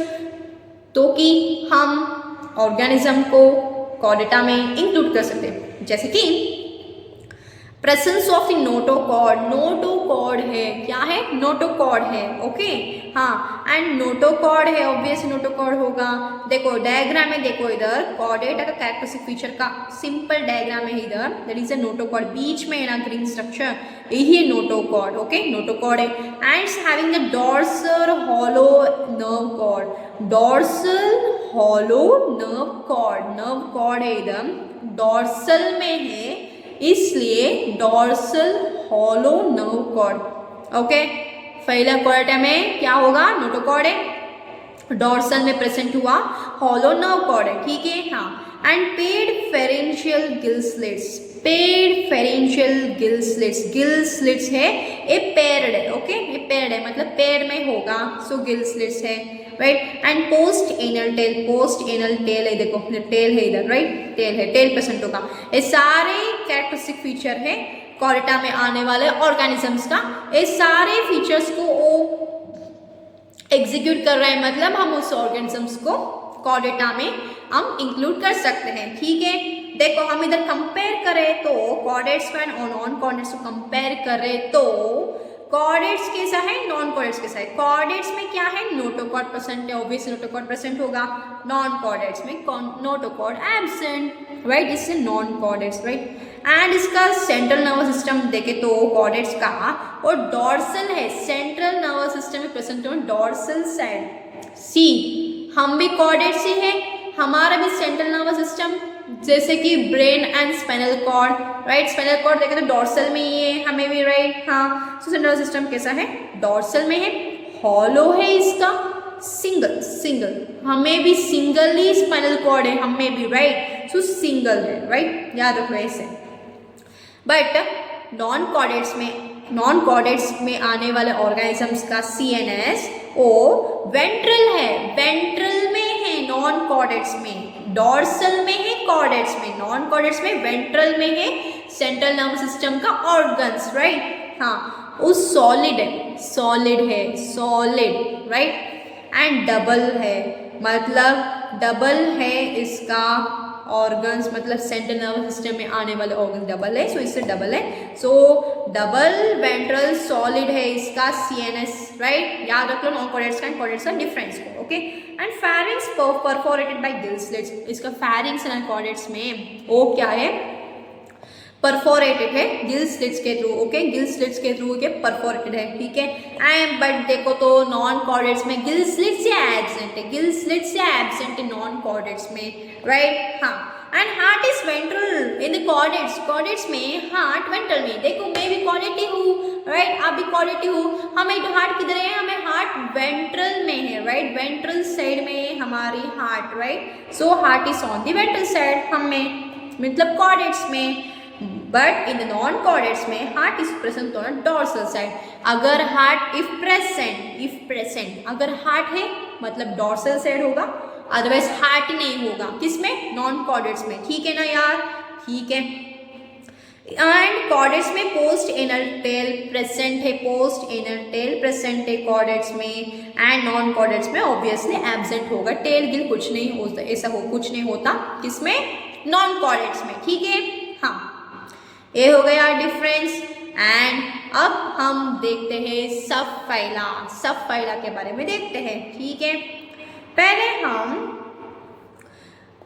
तो कि हम ऑर्गेनिज्म को कॉर्डेटा में इंक्लूड कर सकते हैं, जैसे कि presence of the notochord. Notochord है, क्या है, नोटोकॉर्ड है, ओके। हाँ, एंड नोटोकॉर्ड है, ऑब्वियसली नोटोकॉर्ड होगा। देखो डायग्राम में, देखो इधर कॉर्डेटा का कैरेक्टरिस्टिक फीचर का सिंपल डायग्राम है इधर, दैट इज अ नोटोकॉर्ड। बीच में है ना ग्रीन स्ट्रक्चर, यही है नोटोकॉर्ड, ओके। नोटोकॉर्ड है and it's having the dorsal hollow nerve cord, dorsal hollow nerve cord है इधर, डॉर्सल में है, इसलिए dorsal hollow nerve cord. Okay, पहला क्वाड्रेटा में क्या होगा, नोटोकॉर्ड है, डॉर्सल में प्रेजेंट हुआ हॉलो नर्व कॉर्ड है, ठीक है। हाँ, and paired pharyngeal gill slits, paired pharyngeal gill slits, gill slits है ये पेयर्ड है, ओके, ये पेयर्ड है मतलब पेड़ में होगा, सो गिल स्लिट्स है, right. And post anal tail, post anal tail है, देखो टेल है इधर, राइट, टेल है, टेल प्रेजेंट होगा। ये सारे कैरेक्टरिस्टिक फीचर है कॉर्डेटा में आने वाले ऑर्गेनिजम्स का, ये सारे फीचर्स को वो एग्जीक्यूट कर रहे हैं, मतलब हम उस ऑर्गेनिजम्स को कॉर्डेटा में हम इंक्लूड कर सकते हैं, ठीक है। देखो हम इधर कंपेयर करें तो कॉर्डेट्स और नॉन कॉर्डेट्स को कंपेयर करें तो कॉर्डेट्स कैसा है, नॉन कॉर्डेट्स कैसा है। कॉर्डेट्स में क्या है, नोटोकॉर्ड प्रेजेंट है, ऑब्वियसली नोटोकॉर्ड प्रेजेंट होगा। नॉन कॉर्डेट्स में नोटोकॉर्ड एब्सेंट, राइट, इससे नॉन कॉर्डेट्स, राइट। एंड इसका सेंट्रल नर्वस सिस्टम देखे तो कॉर्डेट्स का और डॉर्सल है, सेंट्रल नर्वस सिस्टम में प्रेजेंट हो डॉर्सल साइड। सी हम भी कॉर्डेट्स ही है, हमारा भी सेंट्रल नर्वस सिस्टम जैसे कि brain and spinal cord, right, spinal cord देखे तो डॉर्सल में ही है, हमें भी, राइट। हाँ, सो सेंट्रल सिस्टम कैसा है, डॉर्सल में है, हॉलो है इसका, सिंगल, सिंगल, हमें भी सिंगल ही स्पाइनल कॉर्ड है, हमें भी, राइट, सो सिंगल है, राइट, याद रखो ऐसे। बट नॉन कॉर्डेट्स में आने वाले ऑर्गेनिजम्स का सीएनएस ओ वेंट्रल है, वेंट्रल में है नॉन कॉर्डेट्स में, डॉर्सल में है कॉर्डेट्स में, नॉन कॉर्डेट्स में वेंट्रल में है सेंट्रल नर्वस सिस्टम का ऑर्गन्स, राइट। हाँ, वो सॉलिड है, सॉलिड है, सॉलिड, राइट। एंड डबल है, मतलब डबल है इसका ऑर्गन्स, मतलब सेंट्रल नर्वस सिस्टम में आने वाले ऑर्गन डबल है, सो इससे डबल है, सो डबल वेंट्रल सॉलिड है इसका सीएनएस, राइट। याद रख लो नॉन कॉर्डेट्स का एंड कॉर्डेट्स का डिफरेंस को, okay. And pharynx perforated bye gill slits, इसका फेरिंग्स एंड कॉर्डेट्स में वो क्या है, परफोरेटेड है गिल स्लिट्स के थ्रू, ओके, गिल स्लिट्स के थ्रू के परफोरेटेड है, ठीक है। एंड बट देखो तो नॉन कॉर्डेट्स में गिल स्लिट्स या एब्सेंट है, गिल स्लिट्स या एब्सेंट है नॉन कॉर्डेट्स में, राइट। हाँ, and heart is ventral in the chordates, chordates में हार्ट वेंट्रल में, देखो मैं भी कॉर्डेट ही हूँ, राइट, आप भी कॉर्डेट ही हूँ, हमें हार्ट किधर है, हमें हार्ट वेंट्रल में है, राइट, वेंट्रल साइड में हमारी heart, right, so heart is on the ventral side, हमें मतलब कॉर्डेट्स में। But in the non chordates में heart is present on dorsal side, अगर हार्ट इफ प्रेजेंट अगर हार्ट है मतलब डॉर्सल साइड होगा, अदरवाइज हार्ट ही नहीं होगा, किसमें, नॉन कॉर्डेट्स में, ठीक है ना यार, ठीक है। एंड कॉर्डेट्स में पोस्ट एनल टेल प्रेजेंट है, पोस्ट एनल टेल प्रेजेंट है कॉर्डेट्स में, एंड नॉन कॉर्डेट्स में ऑब्वियसली एब्सेंट होगा, टेल गिल कुछ नहीं होता, ऐसा कुछ नहीं होता, किसमें, नॉन कॉर्डेट्स में, ठीक है। हाँ, ये हो गया डिफरेंस। एंड अब हम देखते हैं सब फाइला के बारे में देखते हैं, ठीक है। पहले हम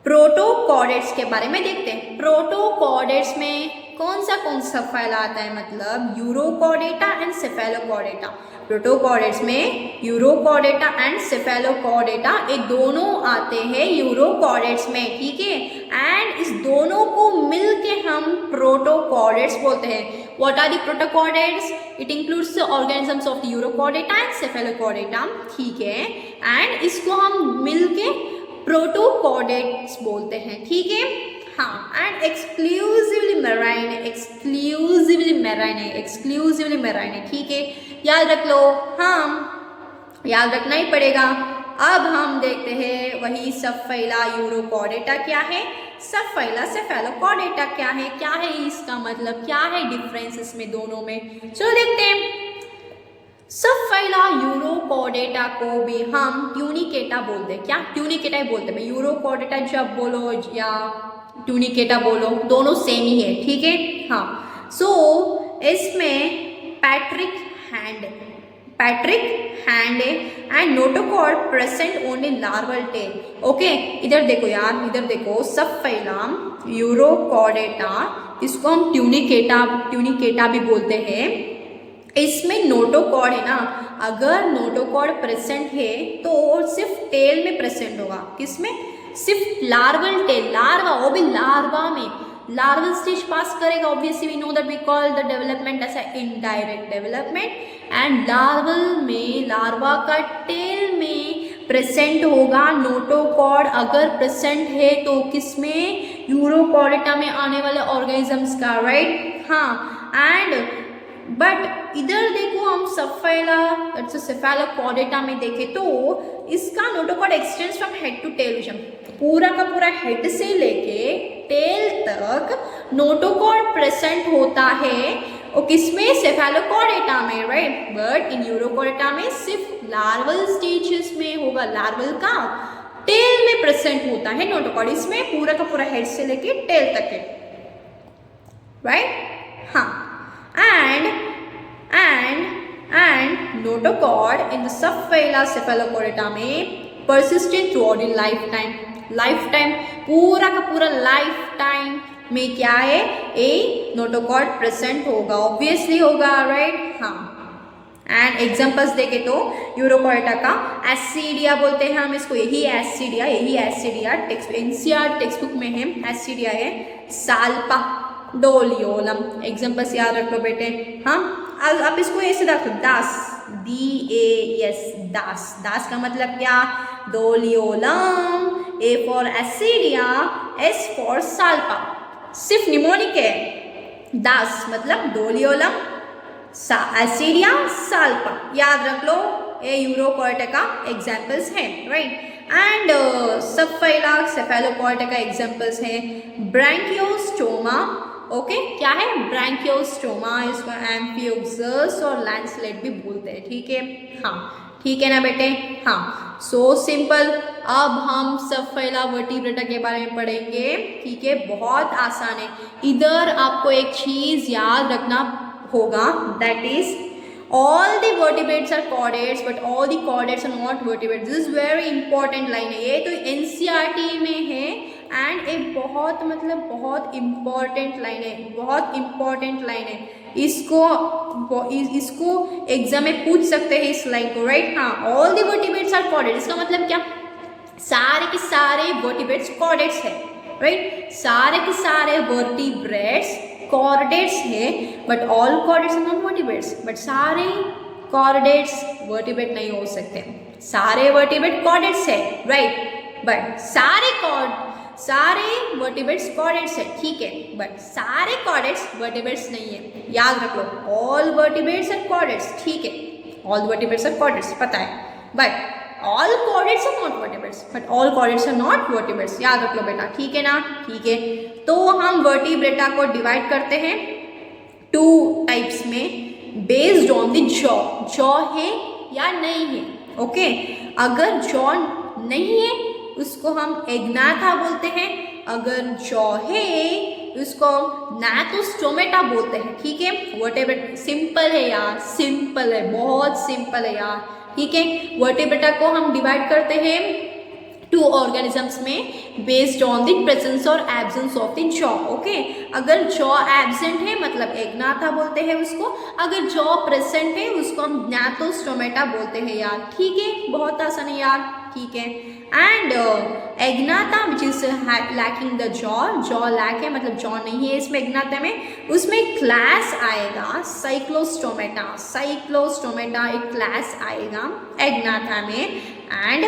प्रोटोकॉर्डेट्स के बारे में देखते हैं। प्रोटोकॉर्डेट्स में कौन सा फाइला आता है, मतलब यूरोकॉर्डेटा एंड सेफेलोकॉर्डेटा। प्रोटोकॉर्डेट्स में यूरोकॉर्डेटा एंड सेफेलोकॉर्डेटा ये दोनों आते हैं यूरोकॉर्डेट्स में, ठीक है। एंड इस दोनों को मिलके हम प्रोटोकॉर्डेट्स बोलते हैं। What are the protochordates, it includes the organisms of the Urochordata and Cephalochordata, ठीक है। एंड इसको हम मिलके प्रोटोकॉर्डेट्स बोलते हैं, ठीक है। हाँ, एंड एक्सक्लूसिवली मेराइन है, ठीक है, याद रख लो, हाँ याद रखना ही पड़ेगा। अब हम देखते हैं वही सब फाइला यूरोकॉर्डेटा क्या है, सब फाइला सेफेलोकॉर्डेटा क्या है इसका मतलब क्या है डिफरेंस इसमें दोनों में, चलो देखते हैं। सब फाइला यूरोकॉर्डेटा को भी हम ट्यूनिकेटा बोलते हैं, क्या ट्यूनिकेटा ही बोलते हैं, यूरोकॉर्डेटा जब बोलो या ट्यूनिकेटा बोलो दोनों सेम ही है, ठीक है। हाँ, सो इसमें पैट्रिक हैंड है and notochord present only larval tail, okay. इधर देखो यार, इधर देखो, सब फाइला यूरोकॉर्डेटा, इसको हम ट्यूनिकेटा भी बोलते हैं। इसमें नोटोकॉर्ड है ना, अगर नोटोकॉर्ड प्रेजेंट है तो सिर्फ टेल में प्रेजेंट होगा, किसमें, सिर्फ लार्वल टेल, लार्वा, वो भी लार्वा में लार्वल स्टेज पास करेगा। Obviously we know that we call the development as indirect development. And larval में, लार्वा का टेल में प्रेजेंट होगा नोटोकॉर्ड। अगर प्रेजेंट है तो किसमें, यूरोकॉर्डेटा में आने वाले ऑर्गेनिजम्स का, राइट। हाँ, एंड बट इधर देखो हम सबफैला सेफेलोकॉर्डेटा में देखें तो इसका notochord extends from head to tail vision, पूरा का पूरा हेड से लेके टेल तक नोटोकॉर्ड प्रेजेंट होता है। और किसमें, सेफेलोकॉर्डेटा में, राइट। बट इन यूरोकॉर्डेटा में सिर्फ लार्वल स्टेजेस में होगा, लार्वल का टेल में प्रेजेंट होता है नोटोकॉर्ड। इसमें पूरा का पूरा हेड से लेके टेल तक है, राइट। हाँ, and notochord in the subphyla cephalochordata में persistent throughout in lifetime पूरा का पूरा lifetime में क्या है, ए नोटोकॉर्ड प्रेजेंट होगा, ऑब्वियसली होगा, राइट। हाँ, एंड एग्जांपल्स देखे तो यूरोकॉर्डेटा का एसिडिया बोलते हैं हम इसको, यही एसिडिया टेक्स्ट एनसीईआरटी टेक्स्ट बुक में है, एसिडिया है। साल्पा, डोलियोलम, एग्जांपल्स याद रख लो बेटे। हाँ, अब इसको ऐसे रखो, दास, DAS, दास का मतलब क्या, doliolum, A for ascidia, S for salpa, सिर्फ निमोनिक है। दास मतलब डोलियोलम, एसिडिया, साल्पा, याद रख लो, ये यूरोकॉर्डेटा का एग्जाम्पल्स हैं, राइट। एंड सबफाइला सेफेलोकॉर्डेटा का एग्जाम्पल्स हैं ब्रैंकियोस्टोमा, ओके, क्या है, ब्रैंकियोस्टोमा, इसको एम्फियोक्सस और लैंसलेट भी बोलते हैं, ठीक है। हाँ, ठीक है ना बेटे। हाँ, सो सिंपल। अब हम सबफाइला वर्टिब्रेटा के बारे में पढ़ेंगे, ठीक है, बहुत आसान है। इधर आपको एक चीज़ याद रखना होगा, that is all the vertebrates are chordates but all the chordates are not vertebrates. This is very important line है, ये तो NCERT में है एंड एक बहुत मतलब बहुत इम्पॉर्टेंट लाइन है, बहुत इम्पॉर्टेंट लाइन है। इसको एग्जाम में पूछ सकते हैं इस लाइन को, राइट। हाँ, all the vertebrates are chordates, इसका मतलब क्या, सारे के सारे vertebrates chordates है, राइट। सारे के सारे vertebrates कॉर्डेट्स है, but all chordates are not vertebrates. But सारे कॉर्डेट्स वर्टिब्रेट नहीं हो सकते, सारे वर्टिब्रेट कॉर्डेट्स है, राइट। बट सारे वर्टिब्रेट्स कॉर्डेट्स है, ठीक है, बट सारे कॉर्डेट्स वर्टिब्रेट्स नहीं है, याद रख लो। ऑल वर्टिब्रेट्स आर कॉर्डेट्स, ठीक है, ऑल वर्टिब्रेट्स आर कॉर्डेट्स, पता है, but all chordates are not vertebrates, but all chordates are not vertebrates, याद रख लो बेटा, ठीक है ना, ठीक है। तो हम वर्टिब्रेटा को डिवाइड करते हैं 2 टाइप्स में बेस्ड ऑन द जॉ है या नहीं है, ओके। अगर जॉ नहीं है उसको हम एग्नाथा बोलते हैं, अगर जॉ है उसको नाथोस्टोमेटा बोलते हैं, ठीक है। वर्टिब्रेट सिंपल है यार, सिंपल है, बहुत सिंपल है यार, ठीक है। वर्टिब्रेटा को हम डिवाइड करते हैं 2 ऑर्गेनिजम्स में बेस्ड ऑन द प्रेजेंस और absence of the jaw, okay. अगर जॉ एब्सेंट है मतलब एग्नाथा बोलते हैं उसको, अगर जॉ प्रेजेंट है उसको हम नाथोस्टोमेटा बोलते हैं यार, ठीक है, बहुत आसान है यार, ठीक है। And agnatha which is lacking the jaw lack है मतलब जॉ नहीं है इसमें एग्नाथा में, उसमें क्लास आएगा साइक्लोस्टोमेटा एक क्लास आएगा एग्नाथा में। एंड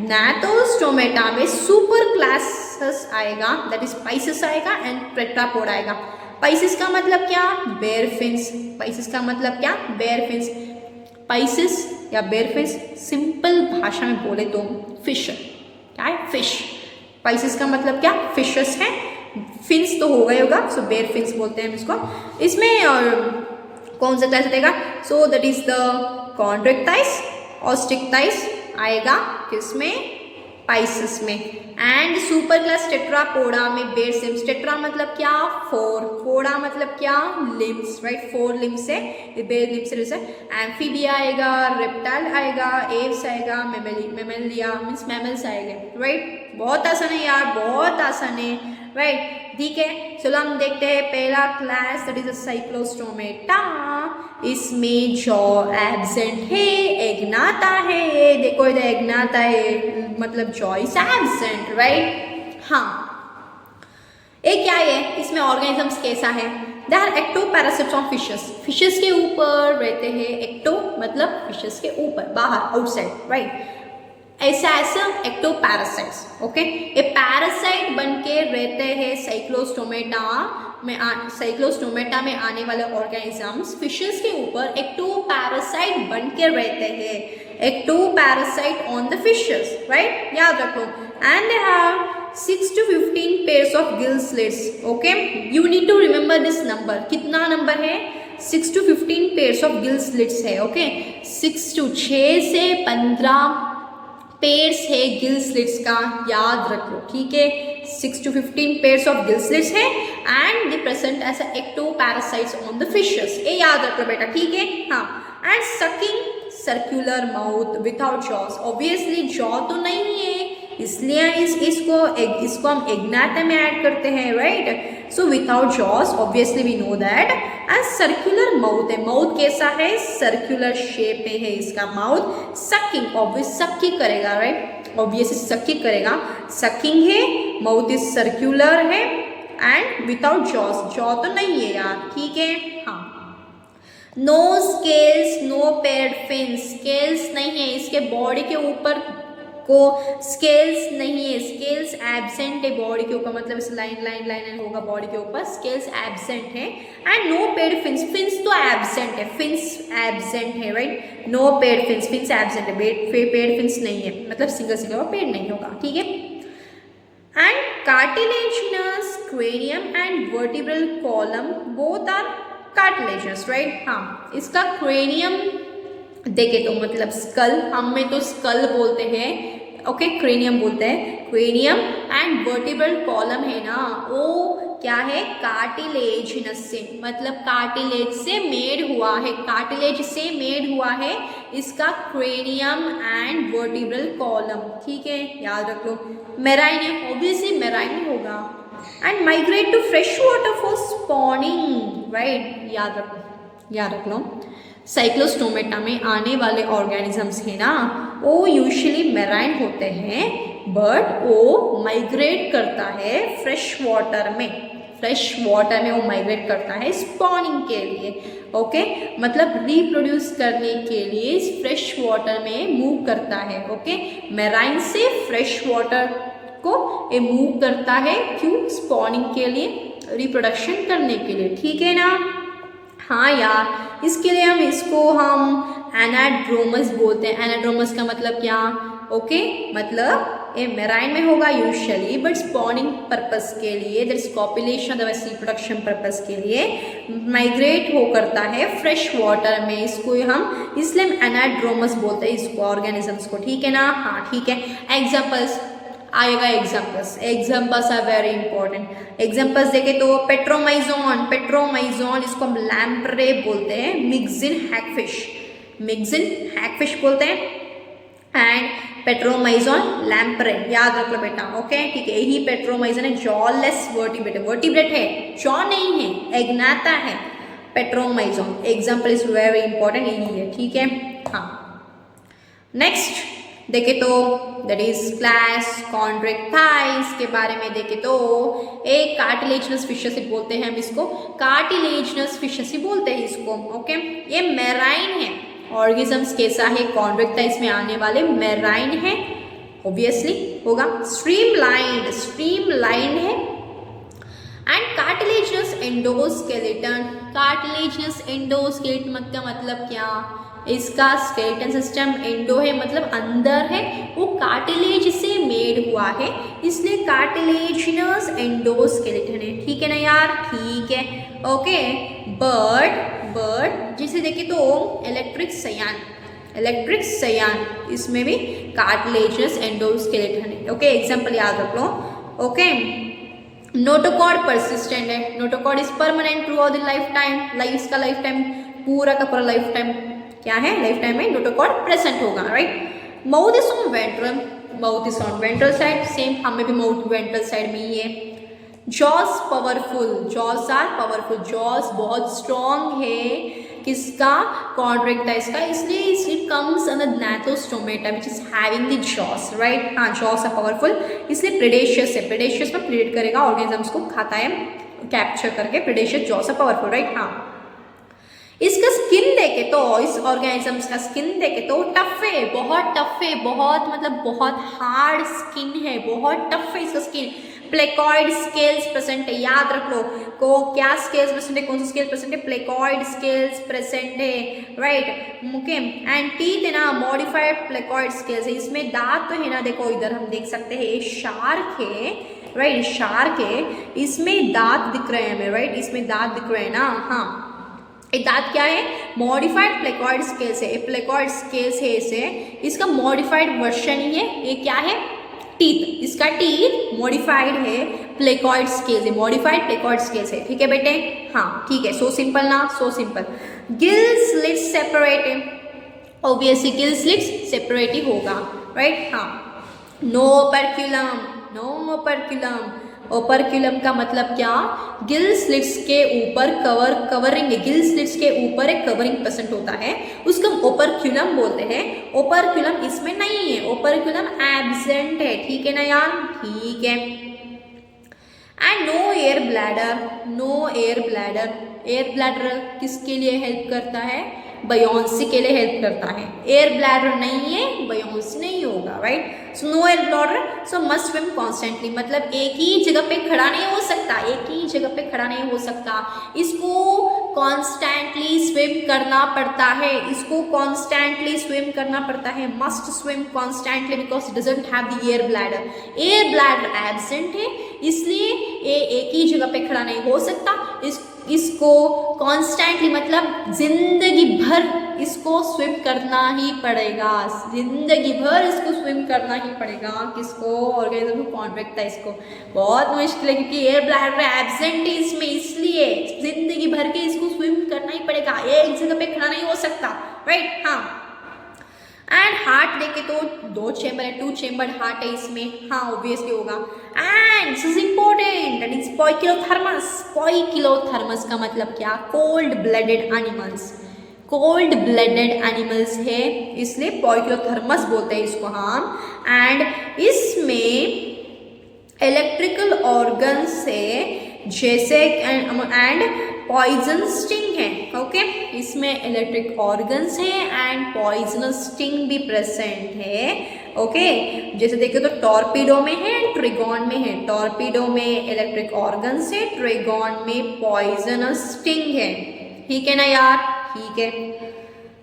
नाथोस्टोमेटा में सुपर क्लासेस आएगा, दैट इज पाइसेस आएगा एंड टेट्रापोड आएगा। पाइसेस का मतलब क्या, बेयर फिन्स, पाइसेस का मतलब क्या, बेयर फिन्स। पाइसेस या बेयर फिन्स सिंपल भाषा में बोले तो फिश, क्या है, फिश। पाइसेस का मतलब क्या, फिशेस है, फिन्स तो हो गए होगा, सो बेयर फिन्स बोलते हैं इसको। इसमें कौन सा क्लास देगा, सो दैट इज द कॉन्ट्रेक्टाइस, ऑस्टिक्टाइस आएगा किसमें, पाइसेस में। एंड सुपर क्लास टेट्रापोडा में बेयर सिम्स, टेट्रा मतलब क्या, 4, पोडा मतलब क्या, लिम्स, राइट, 4 लिम्स है, बेयर लिम्स से। एम्फीबिया आएगा, रेप्टाइल आएगा, एव्स आएगा, मेमेलिया मीन्स मैमल्स आएंगे, राइट। बहुत आसान है यार, बहुत आसान है, राइट, ठीक है। चलो हम देखते हैं पहला क्लास, दैट इज साइक्लोस्टोमेटा। इसमें जॉ एब्सेंट है, एग्नाथा है, देखो इधर एग्नाथा है, मतलब जॉ इज एब्सेंट, राइट। हाँ, एक क्या है, इसमें ऑर्गेनिजम्स कैसा है, they are ectoparasites on fishes, fishes के ऊपर रहते हैं, एक्टो मतलब फिशेस के ऊपर, बाहर, आउटसाइड, राइट। ऐसा एक्टोपैरासाइट्स, ओके। ये पैरासाइट बन के रहते हैं साइक्लोस्टोमेटा में आने वाले ऑर्गेनिजम्स फिशेस के ऊपर एक्टोपैरासाइट बन के रहते हैं, ectoparasite on the fishes, right, याद रखो। And they have 6 to 15 pairs of gill slits, okay, you need to remember this number, कितना नंबर है, 6 to 15 pairs of gill slits है, ओके। 6 से 15 पेयर्स है गिल स्लिट्स का, याद रख लो, ठीक है। 6 to 15 pairs of gill slits है and they present as ectoparasites on the fishes, ये याद रख लो बेटा, ठीक है। हाँ, and sucking circular mouth without jaws, obviously jaw तो नहीं है, इसलिए इसको हम एग्नाटा में ऐड करते हैं, right. So without jaws, obviously we know that. And circular mouth है, माउथ कैसा है, सर्कुलर शेप में है इसका माउथ। सकिंग, ऑब्वियस सकी करेगा, राइट, ऑब्वियसली सकी करेगा, सकिंग है, माउथ इज सर्कुलर है एंड विदाउट जॉस, जॉ तो नहीं है यार, ठीक है। हाँ, no scales, no paired fins, scales नहीं है इसके बॉडी के ऊपर को, स्केल्स नहीं है, स्केल्स एब्सेंट है बॉडी के ऊपर, मतलब इस लाइन होगा बॉडी के ऊपर, स्केल्स एब्सेंट है। And no paired fins, fins तो एब्सेंट है, फिन्स एब्सेंट है, right, no paired fins, fins absent है, पेड फिन्स नहीं है, मतलब सिंगल पेड नहीं होगा, ठीक है। And cartilaginous cranium and vertebral column both are cartilaginous, right. हाँ, इसका क्रेनियम देखे तो मतलब स्कल, हम में तो स्कल बोलते हैं, ओके, क्रेनियम बोलते हैं, क्रेनियम एंड वर्टिब्रल कॉलम है ना, वो क्या है, कार्टिलेजिनस से, मतलब कार्टिलेज से मेड हुआ है, कार्टिलेज से मेड हुआ है इसका क्रेनियम एंड वर्टिब्रल कॉलम, ठीक है, याद रख लो। मेराइन है, ऑब्वियसली मेराइन होगा। And migrate to fresh water for spawning, right, याद रख लो। साइक्लोस्टोमेटा में आने वाले ऑर्गेनिजम्स है ना, वो यूजुअली मेराइन होते हैं, बट वो माइग्रेट करता है फ्रेश वाटर में वो माइग्रेट करता है स्पॉनिंग के लिए, ओके, मतलब रिप्रोड्यूस करने के लिए फ्रेश वाटर में मूव करता है, ओके। मेराइन से फ्रेश वाटर को ये मूव करता है, क्यों, स्पॉनिंग के लिए, रिप्रोडक्शन करने के लिए, ठीक है ना। हाँ यार, इसके लिए हम एनाड्रोमस बोलते हैं। एनाड्रोमस का मतलब क्या, ओके, मतलब ये मेराइन में होगा यूजुअली, बट स्पॉनिंग पर्पस के लिए, that is copulation otherwise reproduction purpose के लिए माइग्रेट हो करता है फ्रेश वाटर में, इसको हम इसलिए एनाड्रोमस बोलते हैं इसको, ऑर्गेनिजम्स को, ठीक है ना। हाँ, ठीक है, एग्जाम्पल्स आएगा, examples are very important. Examples देखे तो पेट्रोमाइजोन इसको हम लैम्प्रे बोलते हैं, मिक्सिन हैगफिश बोलते हैं, एंड पेट्रोमाइजोन लैम्प्रे, याद रख लो बेटा, ओके, ठीक है। यही पेट्रोमाइजोन है, जॉलेस वर्टिब्रेट है, जॉ नहीं है, एग्नाटा है Petromyzon. Example is very important, यही है, ठीक है। हाँ, नेक्स्ट देखे तो दैट इज क्लास कॉन्ड्रिक्टाइस के बारे में देखे तो एक कार्टिलेजिनस फिशेस बोलते हैं, हम इसको कार्टिलेजिनस फिशेस बोलते हैं इसको, ओके। ये मेराइन है, ऑर्गेनिजम्स कैसा है, कॉन्ड्रिक्टाइस में आने वाले मेराइन है, ऑब्वियसली होगा। स्ट्रीमलाइन है। And cartilaginous endoskeleton, cartilaginous endoskeleton का मतलब क्या, इसका स्केलेटन सिस्टम एंडो है मतलब अंदर है, वो कार्टिलेज से मेड हुआ है, इसलिए कार्टिलेजिनस एंडोस्केलेटन है, ठीक है ना यार, ठीक है, ओके। बट जैसे देखें तो इलेक्ट्रिक सयान इसमें भी कार्टिलेजिनस एंडोस्केलेटन है, ओके। एग्जाम्पल याद रख लो, ओके। नोटोकॉर्ड परसिस्टेंट है, notochord is permanent throughout the lifetime, पूरा का पूरा लाइफ टाइम क्या है, लाइफ टाइम में नोटोकॉर्ड प्रेजेंट होगा, right. Mouth is on ventral side, same हमें भी माउथ वेंट्रल साइड में ही है। Jaws powerful, jaws are powerful, jaws बहुत स्ट्रॉन्ग है, किसका, कॉन्ट्रैक्टाइल्स का, इसलिए it comes under gnatostomata which is having the jaws, right. हाँ, जॉस आर पावरफुल, इसलिए प्रेडेशियस है, प्रेडेशियस में प्रेडेट करेगा, ऑर्गेनिजम्स को खाता है कैप्चर करके, प्रेडेशियस, जॉस आर पावरफुल, राइट। हाँ, इसका स्किन देखे तो, इस ऑर्गेनिजम्स का स्किन देखे तो टफ है, बहुत टफ है, बहुत मतलब बहुत हार्ड स्किन है, बहुत टफ है इसका स्किन। प्लेकॉइड स्केल्स प्रेजेंट है, याद रख लो को क्या स्केल्स प्रेजेंट है, कौन सा स्केल प्रेजेंट है, प्लेकॉइड स्केल्स प्रेजेंट है, राइट, ओके। एंड टीथ है ना, मॉडिफाइड प्लेकॉइड स्केल्स है, इसमें दांत तो है ना, देखो इधर हम देख सकते हैं, ये शार्क है, राइट, शार्क है, इसमें दांत दिख रहे हैं हमें, राइट, इसमें दांत दिख रहे हैं ना, हाँ, ये दांत क्या है, मॉडिफाइड प्लेकॉइड स्केल्स है, प्लेकॉइड स्केल्स है इसे, इसका मॉडिफाइड वर्जन ही है, ये क्या है, टीथ, इसका टीथ मॉडिफाइड है, प्लेकॉइड स्केल्स है, मॉडिफाइड प्लेकॉइड स्केल्स है, ठीक है बेटे, हाँ ठीक है, सो सिंपल ना, so simple. Gill slits separate है, ऑब्वियसली गिल स्लिट्स सेपरेट ही होगा, राइट, हाँ। नो ओपर्क्यूलम, नो ओपर्क्यूलम, ओपर्क्यूलम का मतलब क्या, गिल स्लिट्स के ऊपर कवरिंग है, गिल स्लिट्स के ऊपर एक कवरिंग प्रेजेंट होता है, उसको ओपर्क्यूलम बोलते हैं। ओपर्क्यूलम इसमें नहीं है, ओपर्क्यूलम एब्सेंट है, ठीक है ना यार, ठीक है। And no air bladder, no air bladder, air bladder किसके लिए हेल्प करता है, बयोंसी के लिए हेल्प करता है, एयर ब्लैडर नहीं है, बयोंसी नहीं होगा, right. So no air bladder, so must swim constantly, मतलब एक ही जगह पे खड़ा नहीं हो सकता, एक ही जगह पे खड़ा नहीं हो सकता, इसको कॉन्स्टेंटली स्विम करना पड़ता है, इसको कॉन्स्टेंटली स्विम करना पड़ता है, must swim constantly because it doesn't have the air bladder, air bladder absent है, इसलिए ये एक ही जगह पे खड़ा नहीं हो सकता, इसको कॉन्स्टेंटली मतलब जिंदगी भर इसको स्विम करना ही पड़ेगा, जिंदगी भर इसको स्विम करना ही पड़ेगा, किसको, ऑर्गेनिज्म को, कॉन्ट्रैक्ट है, इसको बहुत मुश्किल है क्योंकि एयर ब्लैडर एब्सेंट है इसमें, इसलिए जिंदगी भर के इसको स्विम करना ही पड़ेगा, एक जगह पे खड़ा नहीं हो सकता, राइट, हाँ। एंड हार्ट देखे तो 2 चेम्बर है, 2 चेम्बर्ड हार्ट है इसमें, हाँ ऑब्वियसली होगा। And this is important, that is poikilothermous, poikilothermous का मतलब क्या, cold blooded animals, cold blooded animals है, इसलिए पोइकिलोथर्मस बोलते हैं इसको हम। एंड इसमें इलेक्ट्रिकल ऑर्गन से जैसे एंड पॉइजन स्टिंग है, ओके, इसमें इलेक्ट्रिक ऑर्गन्स है एंड पॉइजनस स्टिंग भी प्रेजेंट है, ओके। जैसे देखिए तो टॉर्पीडो में है, ट्रिगॉन में है, टॉर्पीडो में इलेक्ट्रिक ऑर्गन्स है, ट्रिगॉन में पॉइजनस स्टिंग है, ठीक है ना यार, ठीक है।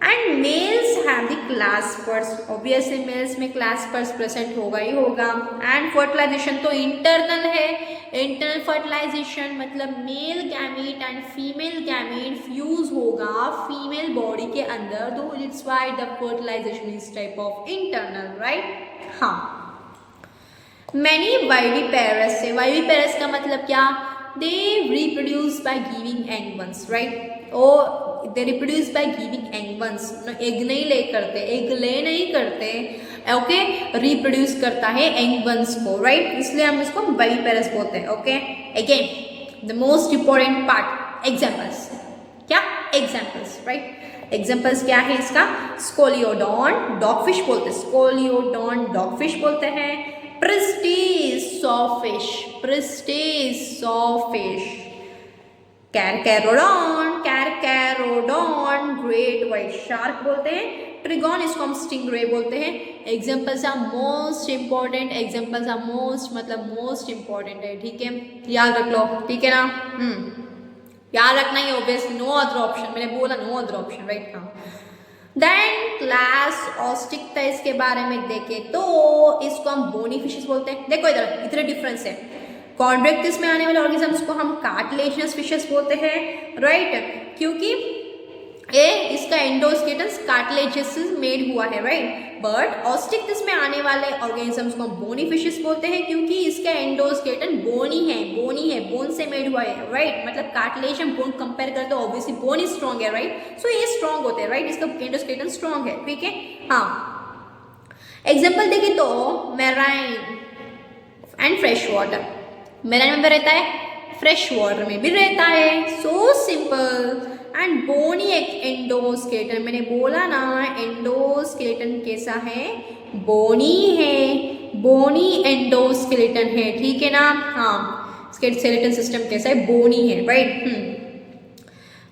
And males have the claspers, obviously males में क्लास्पर्स प्रेजेंट होगा ही होगा। एंड फर्टिलाइजेशन तो इंटरनल है, इंटरनल फर्टिलाइजेशन मतलब male gamete and female gamete fuse होगा फीमेल बॉडी के अंदर, तो it's why the fertilization is type of internal, right, हाँ। मैनी वाइविपेरस है, वाइविपेरस का मतलब क्या, they reproduce by giving egg ones, right, और they reproduce by giving egg ones, egg नहीं ले करते, एग ले नहीं करते, ओके, रिप्रोड्यूस करता है एग वंस को, राइट, इसलिए हम इसको वाइविपेरस बोलते हैं, okay. Again the most important part, examples, क्या, एग्जाम्पल्स, राइट, एग्जाम्पल्स क्या है इसका, स्कोलियोडॉन डॉगफिश बोलते हैं, स्कोलियोडॉन डॉगफिश बोलते हैं, pristis sawfish, pristis sawfish, carcharodon, carcharodon great white shark बोलते हैं, ट्रिगॉन इसको हम स्टिंगरे बोलते हैं। Examples are most important, examples are most मतलब मोस्ट इंपॉर्टेंट है, ठीक है, याद रख लो, ठीक है ना, याद रखना ही ऑब्वियसली, नो अदर ऑप्शन, मैंने बोला नो अदर ऑप्शन, राइट, हाँ। देन क्लास ऑस्टिक्टाइस के बारे में देखें तो इसको हम बोनी फिशेस बोलते हैं, देखो इधर इतने डिफरेंस है, कॉन्ड्रेक्टिस में आने वाले ऑर्गेनिजम्स को हम कार्टिलेजिनस फिशेस बोलते हैं, राइट, क्योंकि ये इसका एंडोस्केलेटन कार्टिलेजस से मेड हुआ है, राइट, बट ऑस्टिक्टिस में आने वाले ऑर्गेनिजम्स को हम बोनी फिशेस बोलते हैं क्योंकि इसका एंडोस्केलेटन बोनी है, बोन से मेड हुआ है, राइट, मतलब कार्टिलेज हम बोन कंपेयर करते तो ऑब्वियसली बोन ही स्ट्रॉन्ग है, राइट, सो ये स्ट्रॉन्ग होते हैं, राइट, इसका एंडोस्केलेटन स्ट्रॉन्ग है, ठीक है, हाँ। एग्जाम्पल देखिए तो marine and fresh water, marine में रहता है, फ्रेश वाटर में भी रहता है। So simple. And bony endoskeleton, मैंने बोला ना एंडोस्केलेटन कैसा है, बोनी है, बोनी एंडोस्केलेटन है, ठीक है ना। हाँ, स्केलेटन सिस्टम कैसा है, बोनी है, राइट।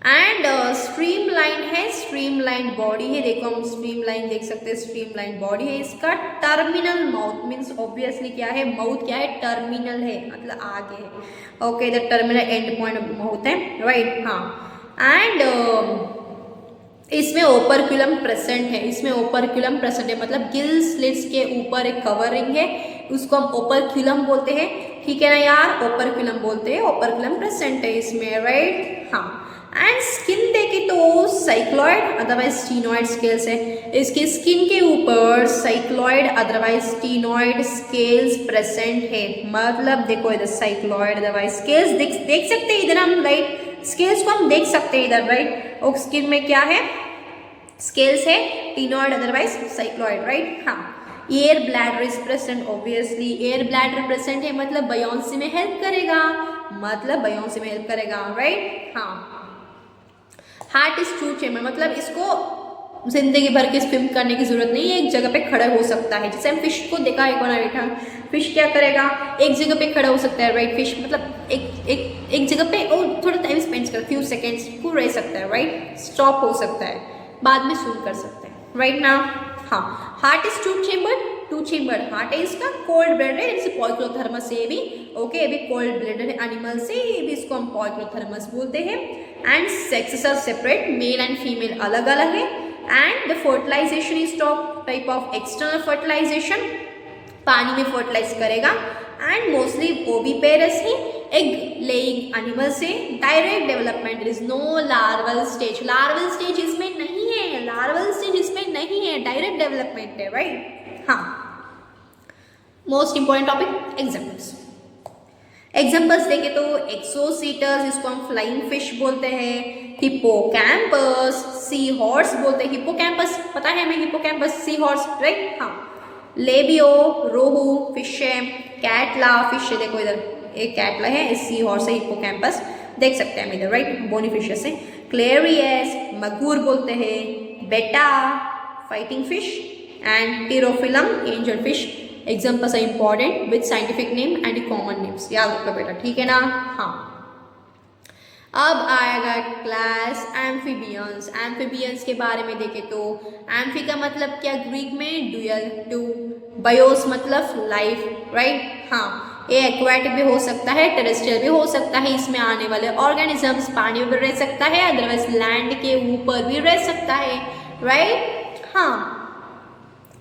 एंड स्ट्रीमलाइन है, स्ट्रीमलाइन बॉडी है, देखो हम स्ट्रीमलाइन देख सकते हैं, स्ट्रीमलाइन बॉडी है इसका। टर्मिनल माउथ मीन्स ऑब्वियसली क्या है, माउथ क्या है, टर्मिनल है, मतलब आगे है। Okay, the terminal and point mouth है, राइट। हाँ, एंड इसमें ओपरक्यूलम प्रेजेंट है, इसमें ओपरक्यूलम प्रेजेंट है, मतलब गिल स्लिट्स के ऊपर एक कवरिंग है, उसको हम ओपरक्यूलम बोलते हैं, ठीक है ना यार, ओपरक्यूलम बोलते हैं, ओपरक्यूलम प्रेजेंट है इसमें, राइट। हाँ, एंड स्किन देखे तो साइक्लॉइड अदरवाइज स्टीनॉइड स्केल्स है, इसके स्किन के ऊपर साइक्लॉइड अदरवाइज स्टीनॉइड स्केल्स प्रेजेंट है, मतलब देखो इधर साइक्लॉइड अदरवाइज स्केल्स देख सकते हैं इधर हम, राइट, स्केल्स को हम देख सकते हैं इधर, राइट। और स्किन में क्या है, स्केल्स है, टीनॉइड अदरवाइज साइक्लॉइड, राइट। हाँ, air bladder is present, obviously air bladder present है, मतलब बयोंसी में हेल्प करेगा, मतलब बयोंसी में हेल्प करेगा, राइट। हाँ, हार्ट इज टू चेम्बर, मतलब इसको जिंदगी भर के स्विम करने की जरूरत नहीं है, एक जगह पे खड़ा हो सकता है, जैसे हम फिश को देखा है कोना बैठा, फिश क्या करेगा, एक जगह पे खड़ा हो सकता है, राइट। फिश मतलब एक जगह पे और थोड़ा टाइम स्पेंड कर, फ्यू सेकेंड्स को रह सकता है, राइट, स्टॉप हो सकता है, बाद में स्विम कर सकता है, राइट ना। हाँ, heart is two chamber heart है इसका, कोल्ड ब्लड है, जैसे पॉइक्लोथर्मस है भी, ओके, अभी कोल्ड ब्लडेड एनिमल से, ये भी इसको हम पॉइक्लोथर्मस बोलते हैं। And sexes are separate, male and female अलग अलग है। And the fertilization is type of external fertilization, पानी में फर्टिलाइज करेगा। एंड मोस्टली ओविपेरस है, एग लेइंग एनिमल से। Direct development, is no larval stage, larval stage इसमें नहीं है, लार्वल स्टेज इसमें नहीं है, डायरेक्ट डेवलपमेंट है, राइट। हाँ, most important topic examples. Examples देखे तो एक्सोसीटस, इसको हम फ्लाइंग फिश बोलते हैं, हिप्पोकैम्पस, सी हॉर्स बोलते हैं, हिप्पोकैम्पस पता है हमें, हिप्पोकैम्पस सी हॉर्स, राइट। हाँ, लेबियो रोहू फिश है, कैटला फिश है, देखो इधर एक कैटला है, सी हॉर्स है, हिप्पोकैम्पस देख सकते हैं हम इधर, राइट, बोनी फिशेस है। क्लेरियस मगूर बोलते हैं, betta fighting fish, and pterophyllum angel fish. Examples are important with scientific name and common names, याद रखो बेटा, ठीक है ना। हाँ, अब आएगा क्लास एम्फीबियंस। एम्फीबियंस के बारे में देखें तो एम्फी का मतलब क्या, ग्रीक में ड्यूअल, टू, बायोस मतलब लाइफ, राइट। हाँ, ये एक्वाटिक भी हो सकता है, टेरेस्ट्रियल भी हो सकता है, इसमें आने वाले ऑर्गेनिजम्स पानी में भी रह सकता है, अदरवाइज लैंड के ऊपर भी रह सकता है, राइट। हाँ,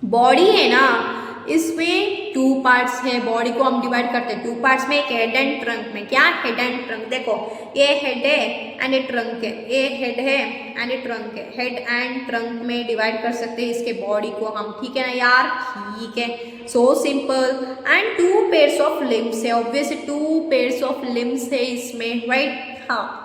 बॉडी है ना, इसमें टू पार्ट्स है, बॉडी को हम डिवाइड करते हैं टू पार्ट्स में, एक हेड एंड ट्रंक में। क्या हेड एंड ट्रंक, देखो ये हेड है एंड ए ट्रंक है, ये हेड है एंड ए ट्रंक है, हेड एंड ट्रंक में डिवाइड कर सकते हैं इसके बॉडी को हम, ठीक है ना यार, ठीक है, so simple. And two pairs of limbs है, obviously two pairs of limbs है इसमें, राइट। हाँ,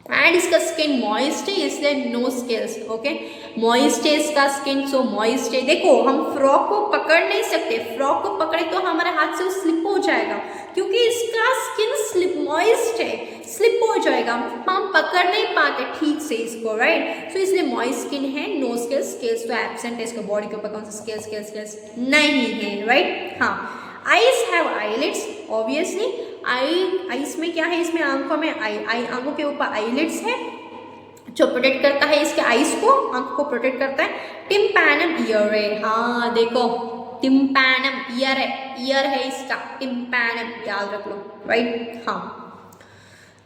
एंड इसका स्किन मॉइस्ट है, इसलिए नो स्केल्स, ओके, मॉइस्ट है इसका स्किन, सो मॉइस्ट है। देखो हम फ्रॉक को पकड़ नहीं सकते, फ्रॉक को पकड़े तो हमारे हाथ से वो स्लिप हो जाएगा, क्योंकि इसका स्किन स्लिप मॉइस्ट है, स्लिप हो जाएगा, हम पकड़ नहीं पाते ठीक से इसको, राइट। सो इसलिए मॉइस्ट स्किन है, नो स्केल्स, स्केल्स तो एब्सेंट है इसका बॉडी के ऊपर, कौन सा स्केल्स नहीं है, राइट। हाँ, eyes have eyelids, obviously eyes में क्या है, इसमें आंखों में आंखों के ऊपर आईलिड्स है जो प्रोटेक्ट करता है इसके आईज को, आंखों को प्रोटेक्ट करता है। टिम्पैनम ईयर है, हाँ देखो टिम्पैनम ईयर है इसका, टिम्पैनम याद रख लो, राइट। हाँ,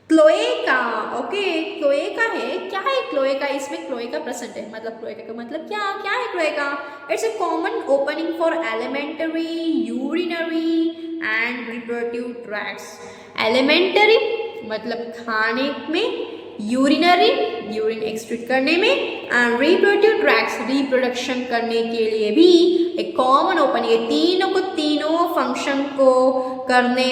क्लोएका, ओके, क्लोएका है, क्या है क्लोएका, इसमें क्लोएका प्रेजेंट है, मतलब क्लोएका का मतलब क्या है cloaca, it's a common opening for elementary, urinary and reproductive tracts. Elementary मतलब खाने में, यूरिनरी यूरिन एक्सक्रीट करने में, एंड रिप्रोडक्टिव ट्रैक्ट्स रिप्रोडक्शन करने के लिए भी एक कॉमन ओपनिंग है, तीनों फंक्शन को करने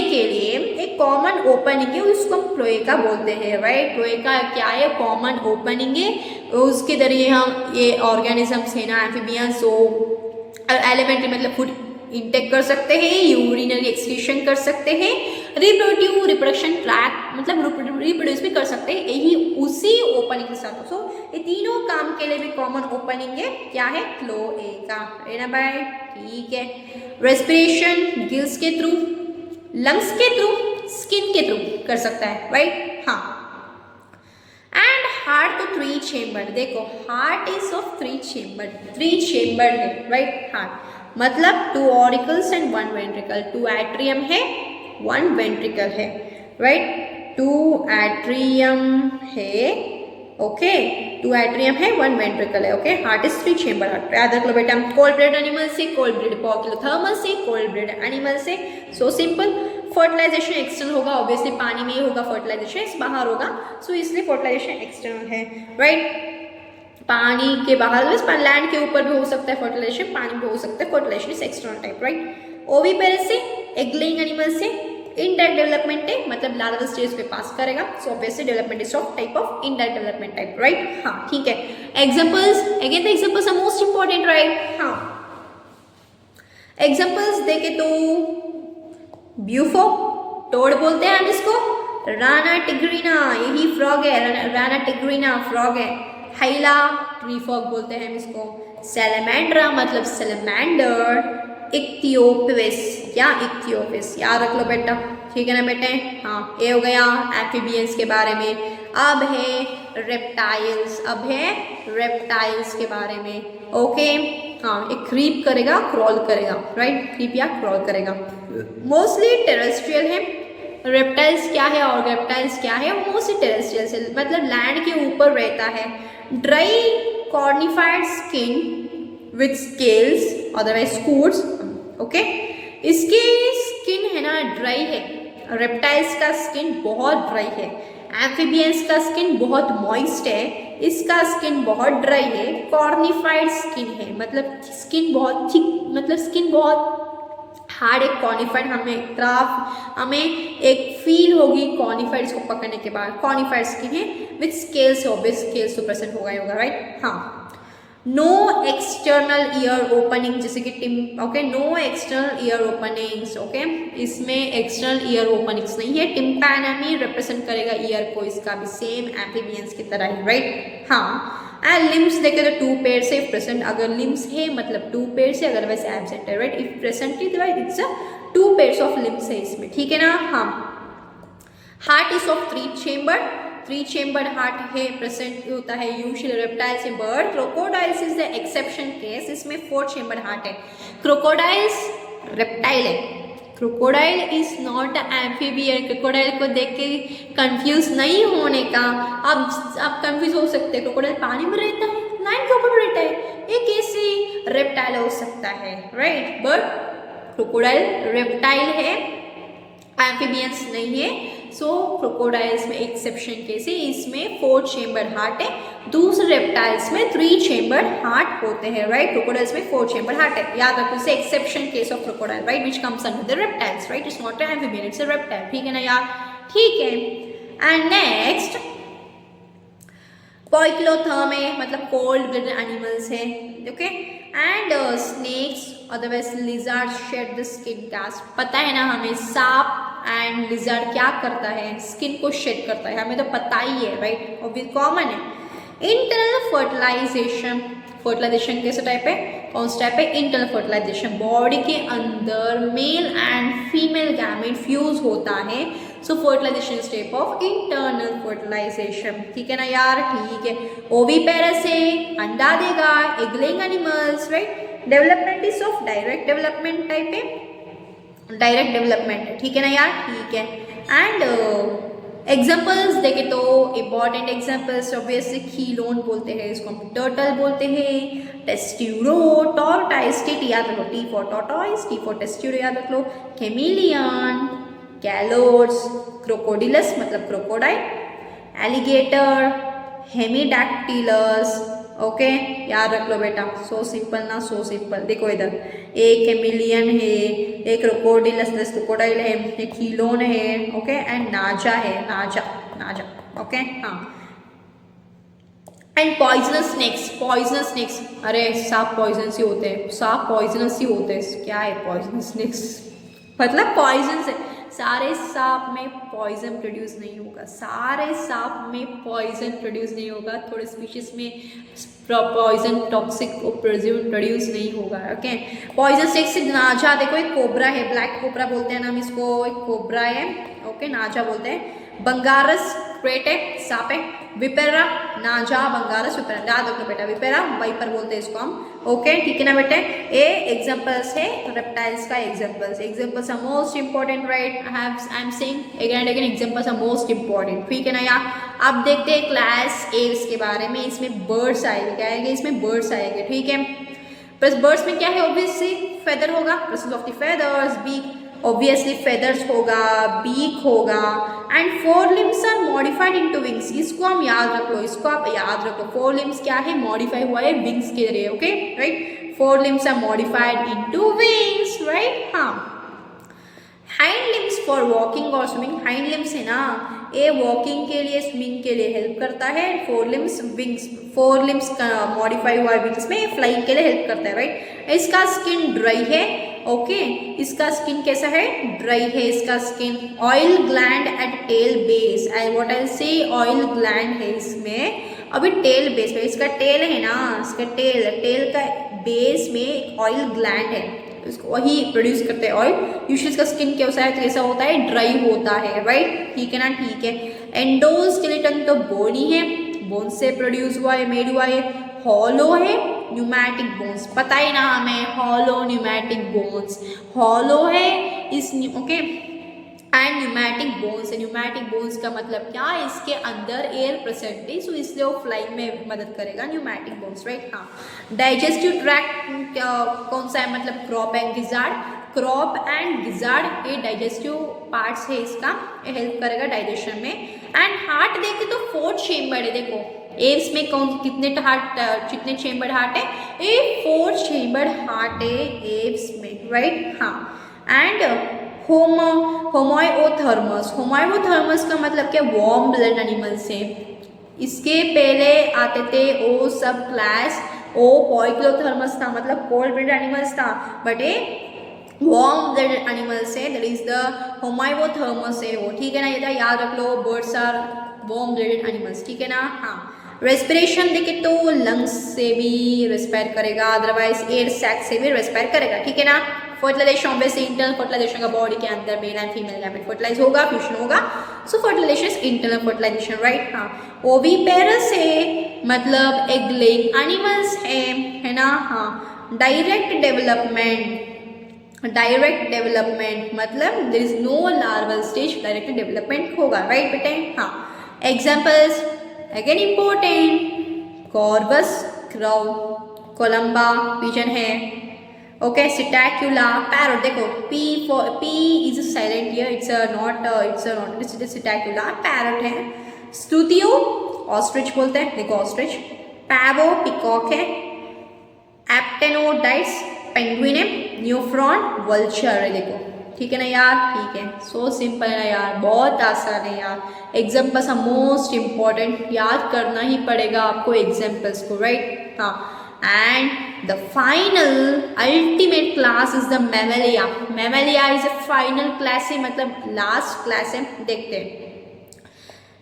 के लिए एक कॉमन ओपनिंग है, उसको हम क्लोएका बोलते हैं, राइट। क्लोएका क्या है, कॉमन ओपनिंग है, उसके जरिए हम ये ऑर्गेनिजम्स है ना एम्फीबियंस, एलिमेंट्री मतलब फूड इंटेक कर सकते हैं, यूरिनरी एक्सक्रीशन कर सकते हैं, रिप्रोडक्टिव रिप्रोडक्शन ट्रैक मतलब रिप्रोड्यूस भी कर सकते हैं, यही उसी ओपनिंग के साथ। सो ये तीनों काम के लिए भी कॉमन ओपनिंग है, क्या है, क्लोएका, है ना भाई, ठीक है। रेस्पिरेशन गिल्स के थ्रू, लंग्स के थ्रू, स्किन के थ्रू कर सकता है, राइट, हाँ। एंड हार्ट तो 3 चेम्बर, देखो heart is of 3 chamber, 3 chamber है, राइट, हार्ट मतलब 2 ऑरिकल्स एंड 1 वेंट्रिकल, 2 एट्रियम है 1 वेंट्रिकल है, राइट, 2 एट्रियम है, ओके, 2 एट्रियम है 1 वेंट्रिकल है, okay. Heart is 3 chamber heart, याद रख लो बेटा। कोल्ड ब्लड एनिमल से, कोल्ड ब्लड पॉकिलोथर्मस से, कोल्ड ब्लड एनिमल से, सो सिंपल। फर्टिलाइजेशन एक्सटर्नल होगा, ऑब्वियसली पानी में ही होगा फर्टिलाइजेशन, बाहर होगा, सो इसलिए फर्टिलाइजेशन एक्सटर्नल है, राइट। पानी के बाहर, लैंड के ऊपर भी हो सकता है फर्टिलाइजेशन, पानी में हो सकता है fertilization is external type, right. Oviparous से, एग लेइंग एनिमल से इनडायरेक्ट डेवलपमेंट है, मतलब लार्वल स्टेज पे पास करेगा, so obviously development is of type of indirect development type, right, हाँ, ठीक है। Examples, again the examples are most important, right, हाँ। एग्जांपल्स देखे तो ब्यूफो, टोड बोलते हैं हम इसको, राना टिग्रीना, यही फ्रॉग है, राना टिग्रीना फ्रॉग है। हाइला, ट्री फ्रॉग बोलते हैं हम इसको। सैलमेंड्रा मतलब सैलमेंडर। इक्थियोपिस या इक्थियोपिस, याद रख लो बेटा, ठीक है ना बेटे, हाँ। ये हो गया एम्फीबियंस के बारे में। अब है रेप्टाइल्स, अब है रेप्टाइल्स के बारे में, ओके, हाँ। एक क्रीप करेगा, क्रॉल करेगा, राइट, क्रीप या क्रॉल करेगा, मोस्टली टेरेस्ट्रियल है। रेप्टाइल्स क्या है और रेप्टाइल्स क्या है, मोस्टली टेरेस्ट्रियल से, मतलब लैंड के ऊपर रहता है। Dry cornified skin with scales, otherwise scutes, okay. इसकी स्किन है ना ड्राई है, रेप्टाइल्स का स्किन बहुत ड्राई है। एम्फीबियंस का स्किन बहुत मॉइस्ट है, इसका स्किन बहुत ड्राई है। कॉर्निफाइड स्किन है, मतलब स्किन बहुत थिक, मतलब स्किन बहुत हार्ड, एक कॉर्निफाइड, हमें एक फील होगी कॉर्निफाइड इसको पकड़ने के बाद। कॉर्निफाइड स्किन है विथ स्केल्स, ऑब्वियस स्केल्स तो प्रेजेंट होगा ही होगा, राइट, हाँ। नो एक्सटर्नल ईयर ओपनिंग, जैसे कि टिम, okay, no external ear openings, okay, इसमें एक्सटर्नल ईयर ओपनिंग्स नहीं है। टिम्पैनमी रिप्रेजेंट करेगा ईयर को, इसका भी सेम एम्फीबियंस की तरह ही, राइट, हाँ। एंड लिम्स देखे तो 2 पेयर से प्रेजेंट, अगर लिम्स है मतलब 2 पेयर से, अदरवाइज एब्सेंट है, right. If present it's 2 pairs of limbs है इसमें, ठीक है ना, हाँ। Heart is of 3 chamber, 3 chamber heart है, प्रेजेंट होता है usually reptiles in bird. Crocodiles is the exception case, इसमें 4 चेम्बर हार्ट है। क्रोकोडाइल्स रेप्टाइल है, crocodile is not amphibian. Crocodile को देख के कंफ्यूज नहीं होने का, आप कंफ्यूज हो सकते हैं, क्रोकोडाइल पानी में रहता है, लैंड के ऊपर रहता है, ये कैसे रेप्टाइल हो सकता है, राइट, बट क्रोकोडाइल रेप्टाइल है, एम्फीबियंस नहीं है। सो क्रोकोडाइल्स में एक्सेप्शन केस है, इसमें 4 चेम्बर हार्ट है, दूसरे रेप्टाइल्स में 3 चेम्बर हार्ट होते हैं, राइट। क्रोकोडाइल्स में 4 चेम्बर हार्ट है, याद रखो, इसे exception case of crocodile, right, which comes under the reptiles, right, it's not an amphibian, it's a reptile, ठीक है ना यार, ठीक है। एंड नेक्स्ट पॉइक्लोथर्मे, मतलब कोल्ड ब्लडेड एनिमल्स है, okay. And snakes, otherwise lizard shed the skin cast, पता है ना हमें, सांप एंड लिजर्ड क्या करता है, स्किन को शेड करता है, हमें तो पता ही है, राइट, ऑब्वियस कॉमन है। इंटरनल फर्टिलाइजेशन, फर्टिलाइजेशन कैसे टाइप है, कौन सा टाइप है, इंटरनल फर्टिलाइजेशन, बॉडी के अंदर male and female gamete fuse होता है, so fertilization step of internal fertilization, ठीक है ना यार, ठीक है। ओविपेरस है, अंडा देगा, egg laying animals, right. Development is of direct development type है, डायरेक्ट डेवलपमेंट है, ठीक है ना यार, ठीक है। एंड एग्जाम्पल्स देखे तो इम्पॉर्टेंट एग्जाम्पल्स ऑब्वियसली खीलोन बोलते हैं इसको, हम टर्टल बोलते हैं, टेस्ट्यूरो, टॉर्टाइस, टी याद रख लो, T for tortoise, T for testudo याद रख लो, कैमिलियन, कैलोड्स, क्रोकोडिलस मतलब क्रोकोडाइल, एलिगेटर, हेमीडैक्टिलस, ओके, याद रख लो बेटा, सो सिंपल ना, सो सिंपल। देखो इधर एक कैमिलियन है, एक क्रोकोडिलस क्रोकोडाइल है, एक खीलोन है, ओके, एंड नाजा है, नाजा, ओके, हाँ। एंड पॉइजनस स्नेक्स, अरे सांप पॉइजनस ही होते हैं, सांप पॉइजनस ही होते हैं, क्या है पॉइजनस स्नेक्स, मतलब पॉइजन से, सारे सांप में पॉइजन प्रोड्यूस नहीं होगा, सारे सांप में पॉइजन प्रोड्यूस नहीं होगा, थोड़े स्पीशीज में पॉइजन टॉक्सिक प्रोड्यूस नहीं होगा। ओके, पॉइजन स्नेक से नाजा, देखो एक कोबरा है, ब्लैक कोबरा बोलते हैं ना हम इसको, एक कोबरा है। ओके, नाजा बोलते हैं। बंगारस क्रेट है, सांप है। विपेरा, नाजा, बंगारस, विपेरा, याद रखो बेटा, विपेरा वाइपर बोलते हैं इसको हम। ओके, ठीक है ना बेटे। ये एग्जांपल्स है रेप्टाइल्स का, examples are most important, right. I am saying again and again, examples are most important, ठीक है ना यार। अब देखते हैं क्लास एव्स के बारे में, इसमें बर्ड्स आएंगे, क्या आएंगे इसमें, बर्ड्स आएंगे, ठीक है। प्लस बर्ड्स में क्या है, ऑब्वियसली फेदर होगा, presence of the feathers, beak, obviously feathers होगा, बीक होगा, and forelimbs are modified into wings, इसको हम याद रख लो, इसको आप याद रखो, फोर लिम्स क्या है, मॉडिफाई हुआ है विंग्स के लिए। Okay, right, forelimbs are modified into wings, right. हाँ, हाइंड लिम्स फॉर वॉकिंग और स्विमिंग, हाइंड लिम्स है ना, ये वॉकिंग के लिए, स्विमिंग के लिए हेल्प करता है। Four limbs wings, four limbs का मॉडिफाई हुआ विंग्स में फ्लाइंग के लिए हेल्प करता है, राइट। इसका स्किन ड्राई है, ओके, इसका स्किन कैसा है, ड्राई है इसका skin. Oil gland at tell base, and what I से, ऑयल ग्लैंड है इसमें, अभी टेल बेस पे, इसका टेल है ना, इसका टेल का बेस में ऑयल ग्लैंड है, इसको वही प्रोड्यूस करते हैं ऑयल। यूजुअली इसका स्किन कैसा है, तो कैसा होता है, ड्राई होता है, राइट, ठीक है ना, ठीक है। एंडोस्केलेटन तो बोनी है, बोन से प्रोड्यूस हुआ है, मेड हुआ है। हॉलो है, न्यूमैटिक बोन्स, पता ही ना हमें, हॉलो न्यूमैटिक बोन्स, हॉलो है इस, ओके, एंड न्यूमैटिक बोन्स है, न्यूमैटिक बोन्स का मतलब क्या, इसके अंदर एयर प्रेजेंट है, सो इसलिए वो फ्लाइंग में मदद करेगा, न्यूमैटिक बोन्स, राइट। हाँ, डाइजेस्टिव ट्रैक्ट कौन सा है, मतलब crop and gizzard, crop and gizzard ये डाइजेस्टिव पार्ट्स है इसका, ये हेल्प करेगा डाइजेशन में। एंड हार्ट देखे तो 4 चेम्बर है, देखो एव्स में कौन कितने हार्ट, कितने चेम्बर हार्ट है, ये 4 चेम्बर हार्ट है एव्स में, राइट। हाँ, एंड होमोथर्मस, होमोथर्मस का मतलब क्या, वार्म ब्लड एनिमल्स है। इसके पहले आते थे ओ सब क्लास, ओ पोइक्लोथर्मस था, मतलब कोल्ड ब्लड एनिमल्स था, बट ये वार्म ब्लड एनिमल्स है, दैट इज द होमोथर्मस है वो, ठीक है ना, ये याद रख लो, birds are warm blooded animals, ठीक है ना। हाँ, रेस्पिरेशन देखे तो लंग्स से भी रेस्पायर करेगा, अदरवाइज एयर सैक से भी रेस्पायर करेगा, ठीक है ना। फर्टिलाइजेशन ऑब्वियसली इंटरनल फर्टिलाइजेशन का, बॉडी के अंदर male and female gamete fertilize होगा, फ्यूजन होगा, so fertilization is internal fertilization, right. हाँ, ओविपेरस है, मतलब एग लेइंग एनिमल्स है ना। हाँ, डायरेक्ट डेवलपमेंट मतलब there is no larval stage, direct development होगा, राइट बेटे। हाँ, examples again important, corvus crow, columba pigeon है, ओके, सिटैक्युला पैरोट, देखो P is silent here, it's not psittacula, parrot है। स्तुतियो ऑस्ट्रिच बोलते हैं, देखो ऑस्ट्रिच। पैवो पिकॉक है। एप्टेनोडाइट्स पेंगुइन है। न्यूफ्रॉन वल्चर है, देखो, ठीक है ना यार, ठीक है, सो सिंपल है ना यार, बहुत आसान है यार। एग्जाम्पल्स आर मोस्ट इंपॉर्टेंट, याद करना ही पड़ेगा आपको एग्जाम्पल्स को, राइट। हाँ, and the final ultimate class is the Mammalia, Mammalia is a final class है, मतलब लास्ट क्लास है। देखते हैं,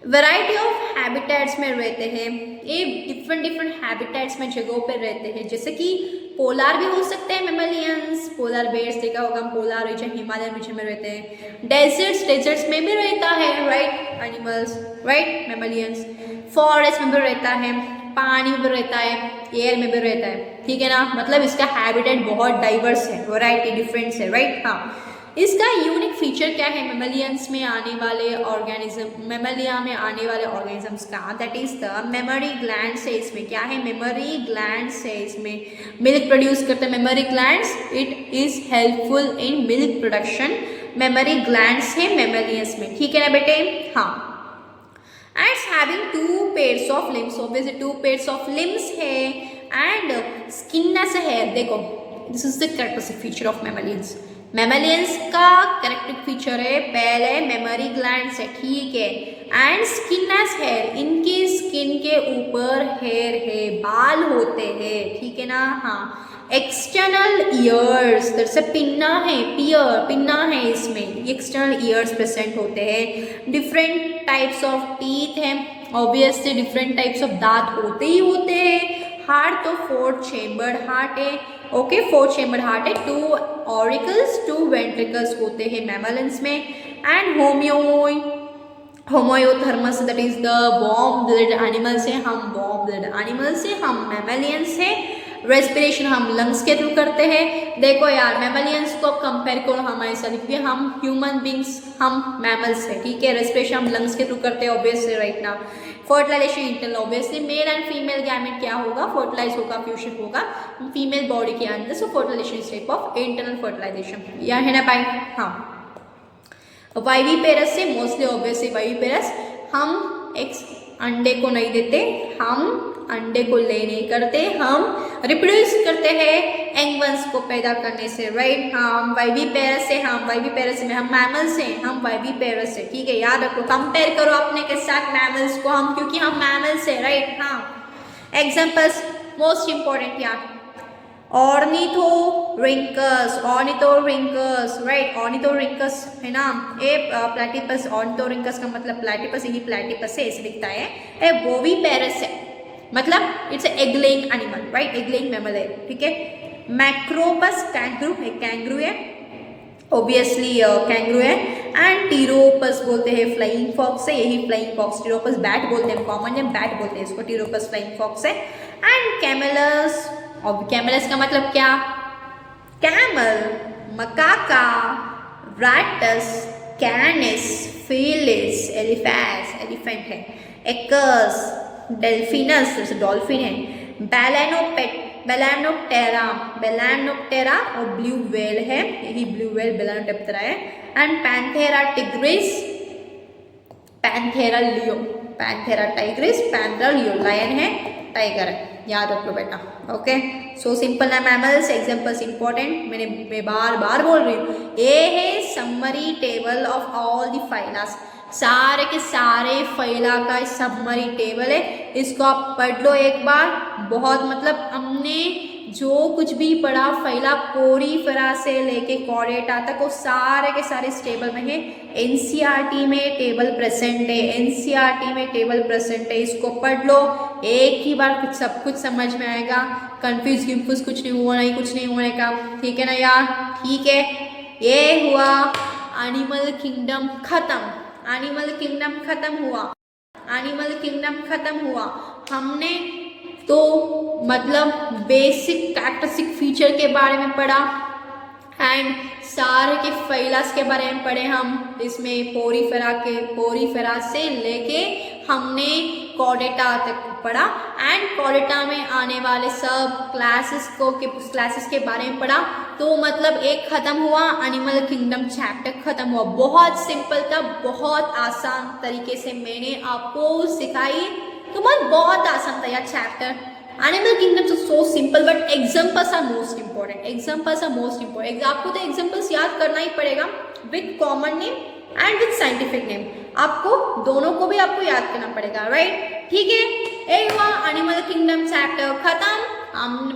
वैरायटी ऑफ हैबिटेट्स में रहते हैं, ये डिफरेंट हैबिटेट्स में जगहों पर रहते हैं, जैसे कि पोलार भी हो सकते हैं मेमलियंस, पोलार बेयर्स देखा होगा, पोलार रीजन हिमालयन रीजन में रहते हैं। डेजर्ट्स में भी रहता है, राइट, एनिमल्स, राइट, मेमलियंस। फॉरेस्ट में भी रहता है, पानी में भी रहता है, एयर में भी रहता है, ठीक है ना, मतलब इसका हैबिटेट बहुत डाइवर्स है, वैरायटी डिफरेंस है, राइट। हाँ, इसका यूनिक फीचर क्या है, मेमलियंस में आने वाले ऑर्गेनिज्म, मेमलिया में आने वाले ऑर्गेनिजम्स का, that is the memory glands है इसमें, क्या है, मेमोरी ग्लैंड्स है इसमें, मिल्क प्रोड्यूस करते हैं mammary glands, it is helpful in milk production, mammary glands है मेमलियंस में, ठीक है ना बेटे। हाँ, and having 2 pairs of limbs, obviously 2 pairs of limbs है, and skin as a hair, देखो this is the characteristic feature of mammalians, mammalians का कैरेक्टरिस्टिक फीचर है पहले मेमोरी ग्लैंड्स है, ठीक है, एंड स्किन एज हेयर, इनके स्किन के ऊपर हेयर है, बाल होते हैं, ठीक है ना, हाँ। एक्सटर्नल ईयर्स, दरअसल पिन्ना है, पिन्ना है इसमें, एक्सटर्नल ईयर्स प्रेजेंट होते हैं। डिफरेंट टाइप्स ऑफ टीथ हैं, ऑब्वियसली डिफरेंट टाइप्स ऑफ दांत होते ही होते हैं। हार्ट तो 4 चेम्बर्ड हार्ट है, ओके, 4 चेम्बर्ड हार्ट है। 2 ऑरिकल्स 2 वेंट्रिकल्स होते हैं मैमल्स में। And homoiothermous that is the warm blood animals है, हम वार्म ब्लड एनिमल्स है, हम मैमलियंस है। रेस्पिरेशन हम लंग्स के थ्रू करते हैं। देखो यार मैमलियंस को कंपेयर करो हमारे साथ, क्योंकि हम ह्यूमन बींग्स, हम मैमल्स हैं, ठीक है। रेस्पिरेशन हम लंग्स के थ्रू करते हैं obviously right now. Fertilization internal, obviously male and female gamete क्या होगा, फर्टिलाइज होगा, फ्यूजन होगा फीमेल बॉडी के अंदर। So fertilization type of internal fertilization, या है ना भाई, हाँ। वाइविपेरस से मोस्टली ऑब्वियसली वाइविपेरस, हम एक अंडे को नहीं देते, हम अंडे को ले नहीं करते, हम रिप्रोड्यूस करते हैं यंग वंस को पैदा करने से, राइट। हम वाइविपेरस से, हम वाइविपेरस में, हम मैमल्स हैं, हम वाइविपेरस से, ठीक है, याद रखो। कंपेयर करो अपने के साथ मैमल्स को, हम, क्योंकि हम मैमल्स हैं, राइट, हाँ। एग्जाम्पल्स मोस्ट इंपॉर्टेंट यार, ऑर्निथोरिंकस, राइट, ऑर्निथोरिंकस है ना, ए प्लैटिपस, ऑर्निथोरिंकस का मतलब प्लैटिपस, यही प्लैटिपस है, ऐसे दिखता है। ओविपेरस है, मतलब it's egg laying animal, right, egg laying mammal है, ठीक है। मैक्रोपस कैंगरू, एक कैंगरू है, ऑब्वियसली कैंगरू है। एंड टीरोपस बोलते हैं फ्लाइंग फॉक्स है, यही फ्लाइंग फॉक्स, टीरोपस बैट बोलते हैं, कॉमन नेम बैट बोलते हैं इसको, टीरोपस फ्लाइंग फॉक्स है। एंड कैमेलस, और कैमेलस का मतलब क्या, camel, macaca, rattus, canis, felis, elephant है। एकस, डेल्फिनस, डॉल्फिन है। बेलानोप्टेरा और ब्लू व्हेल है, यही ब्लू व्हेल बेलानोप्टेरा है। And panthera tigris, panthera leo, panthera tigris, panthera leo, lion है, टाइगर है, याद रख लो बेटा, ओके। सो सिंपल है मैमल्स, एग्जांपल्स इंपॉर्टेंट, मैं बार बार बोल रही हूँ। ये है summary table of all the phylas, सारे के सारे फैला का समरी टेबल है, इसको आप पढ़ लो एक बार। बहुत मतलब हमने जो कुछ भी पढ़ा फैला पोरीफेरा से लेके कॉर्डेटा तक, वो सारे के सारे इस टेबल में है। एनसीईआरटी में टेबल प्रेजेंट है, एनसीईआरटी में टेबल प्रेजेंट है, इसको पढ़ लो एक ही बार, कुछ सब कुछ समझ में आएगा। कंफ्यूज कुछ नहीं हुआ, नहीं कुछ नहीं होने का, ठीक है ना यार, ठीक है। ये हुआ एनिमल किंगडम खत्म, एनिमल किंगडम खत्म हुआ, एनिमल किंगडम खत्म हुआ। हमने तो मतलब बेसिक कैरेक्टरिस्टिक फीचर के बारे में पढ़ा एंड सारे के फैलास के बारे में पढ़े हम। इसमें पोरीफेरा से लेके हमने कॉर्डेटा तक पढ़ा एंड कॉर्डेटा में आने वाले सब क्लासेस के बारे में पढ़ा। तो मतलब एक ख़त्म हुआ, एनिमल किंगडम चैप्टर ख़त्म हुआ। बहुत सिंपल था, बहुत आसान तरीके से मैंने आपको सिखाई, तो बहुत आसान था यार chapter. Animal kingdom is so simple but examples are most important, examples are most important. आपको तो एग्जाम्पल्स याद करना ही पड़ेगा with common name and with scientific name, आपको दोनों को भी आपको याद करना पड़ेगा, राइट, ठीक है। एक हुआ एनिमल किंगडम चैप्टर खत्म।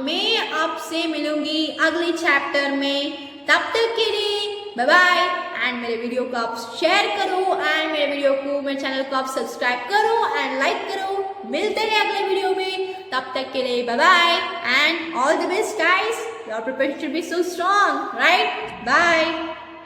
मैं आपसे मिलूंगी अगले चैप्टर में, तब तक के लिए बाय बाय। एंड मेरे वीडियो को आप शेयर करो एंड मेरे चैनल को आप सब्सक्राइब करो एंड लाइक करो। मिलते हैं अगले वीडियो में, तब तक के लिए bye bye and all the best guys. Your preparation should be so strong, right, bye.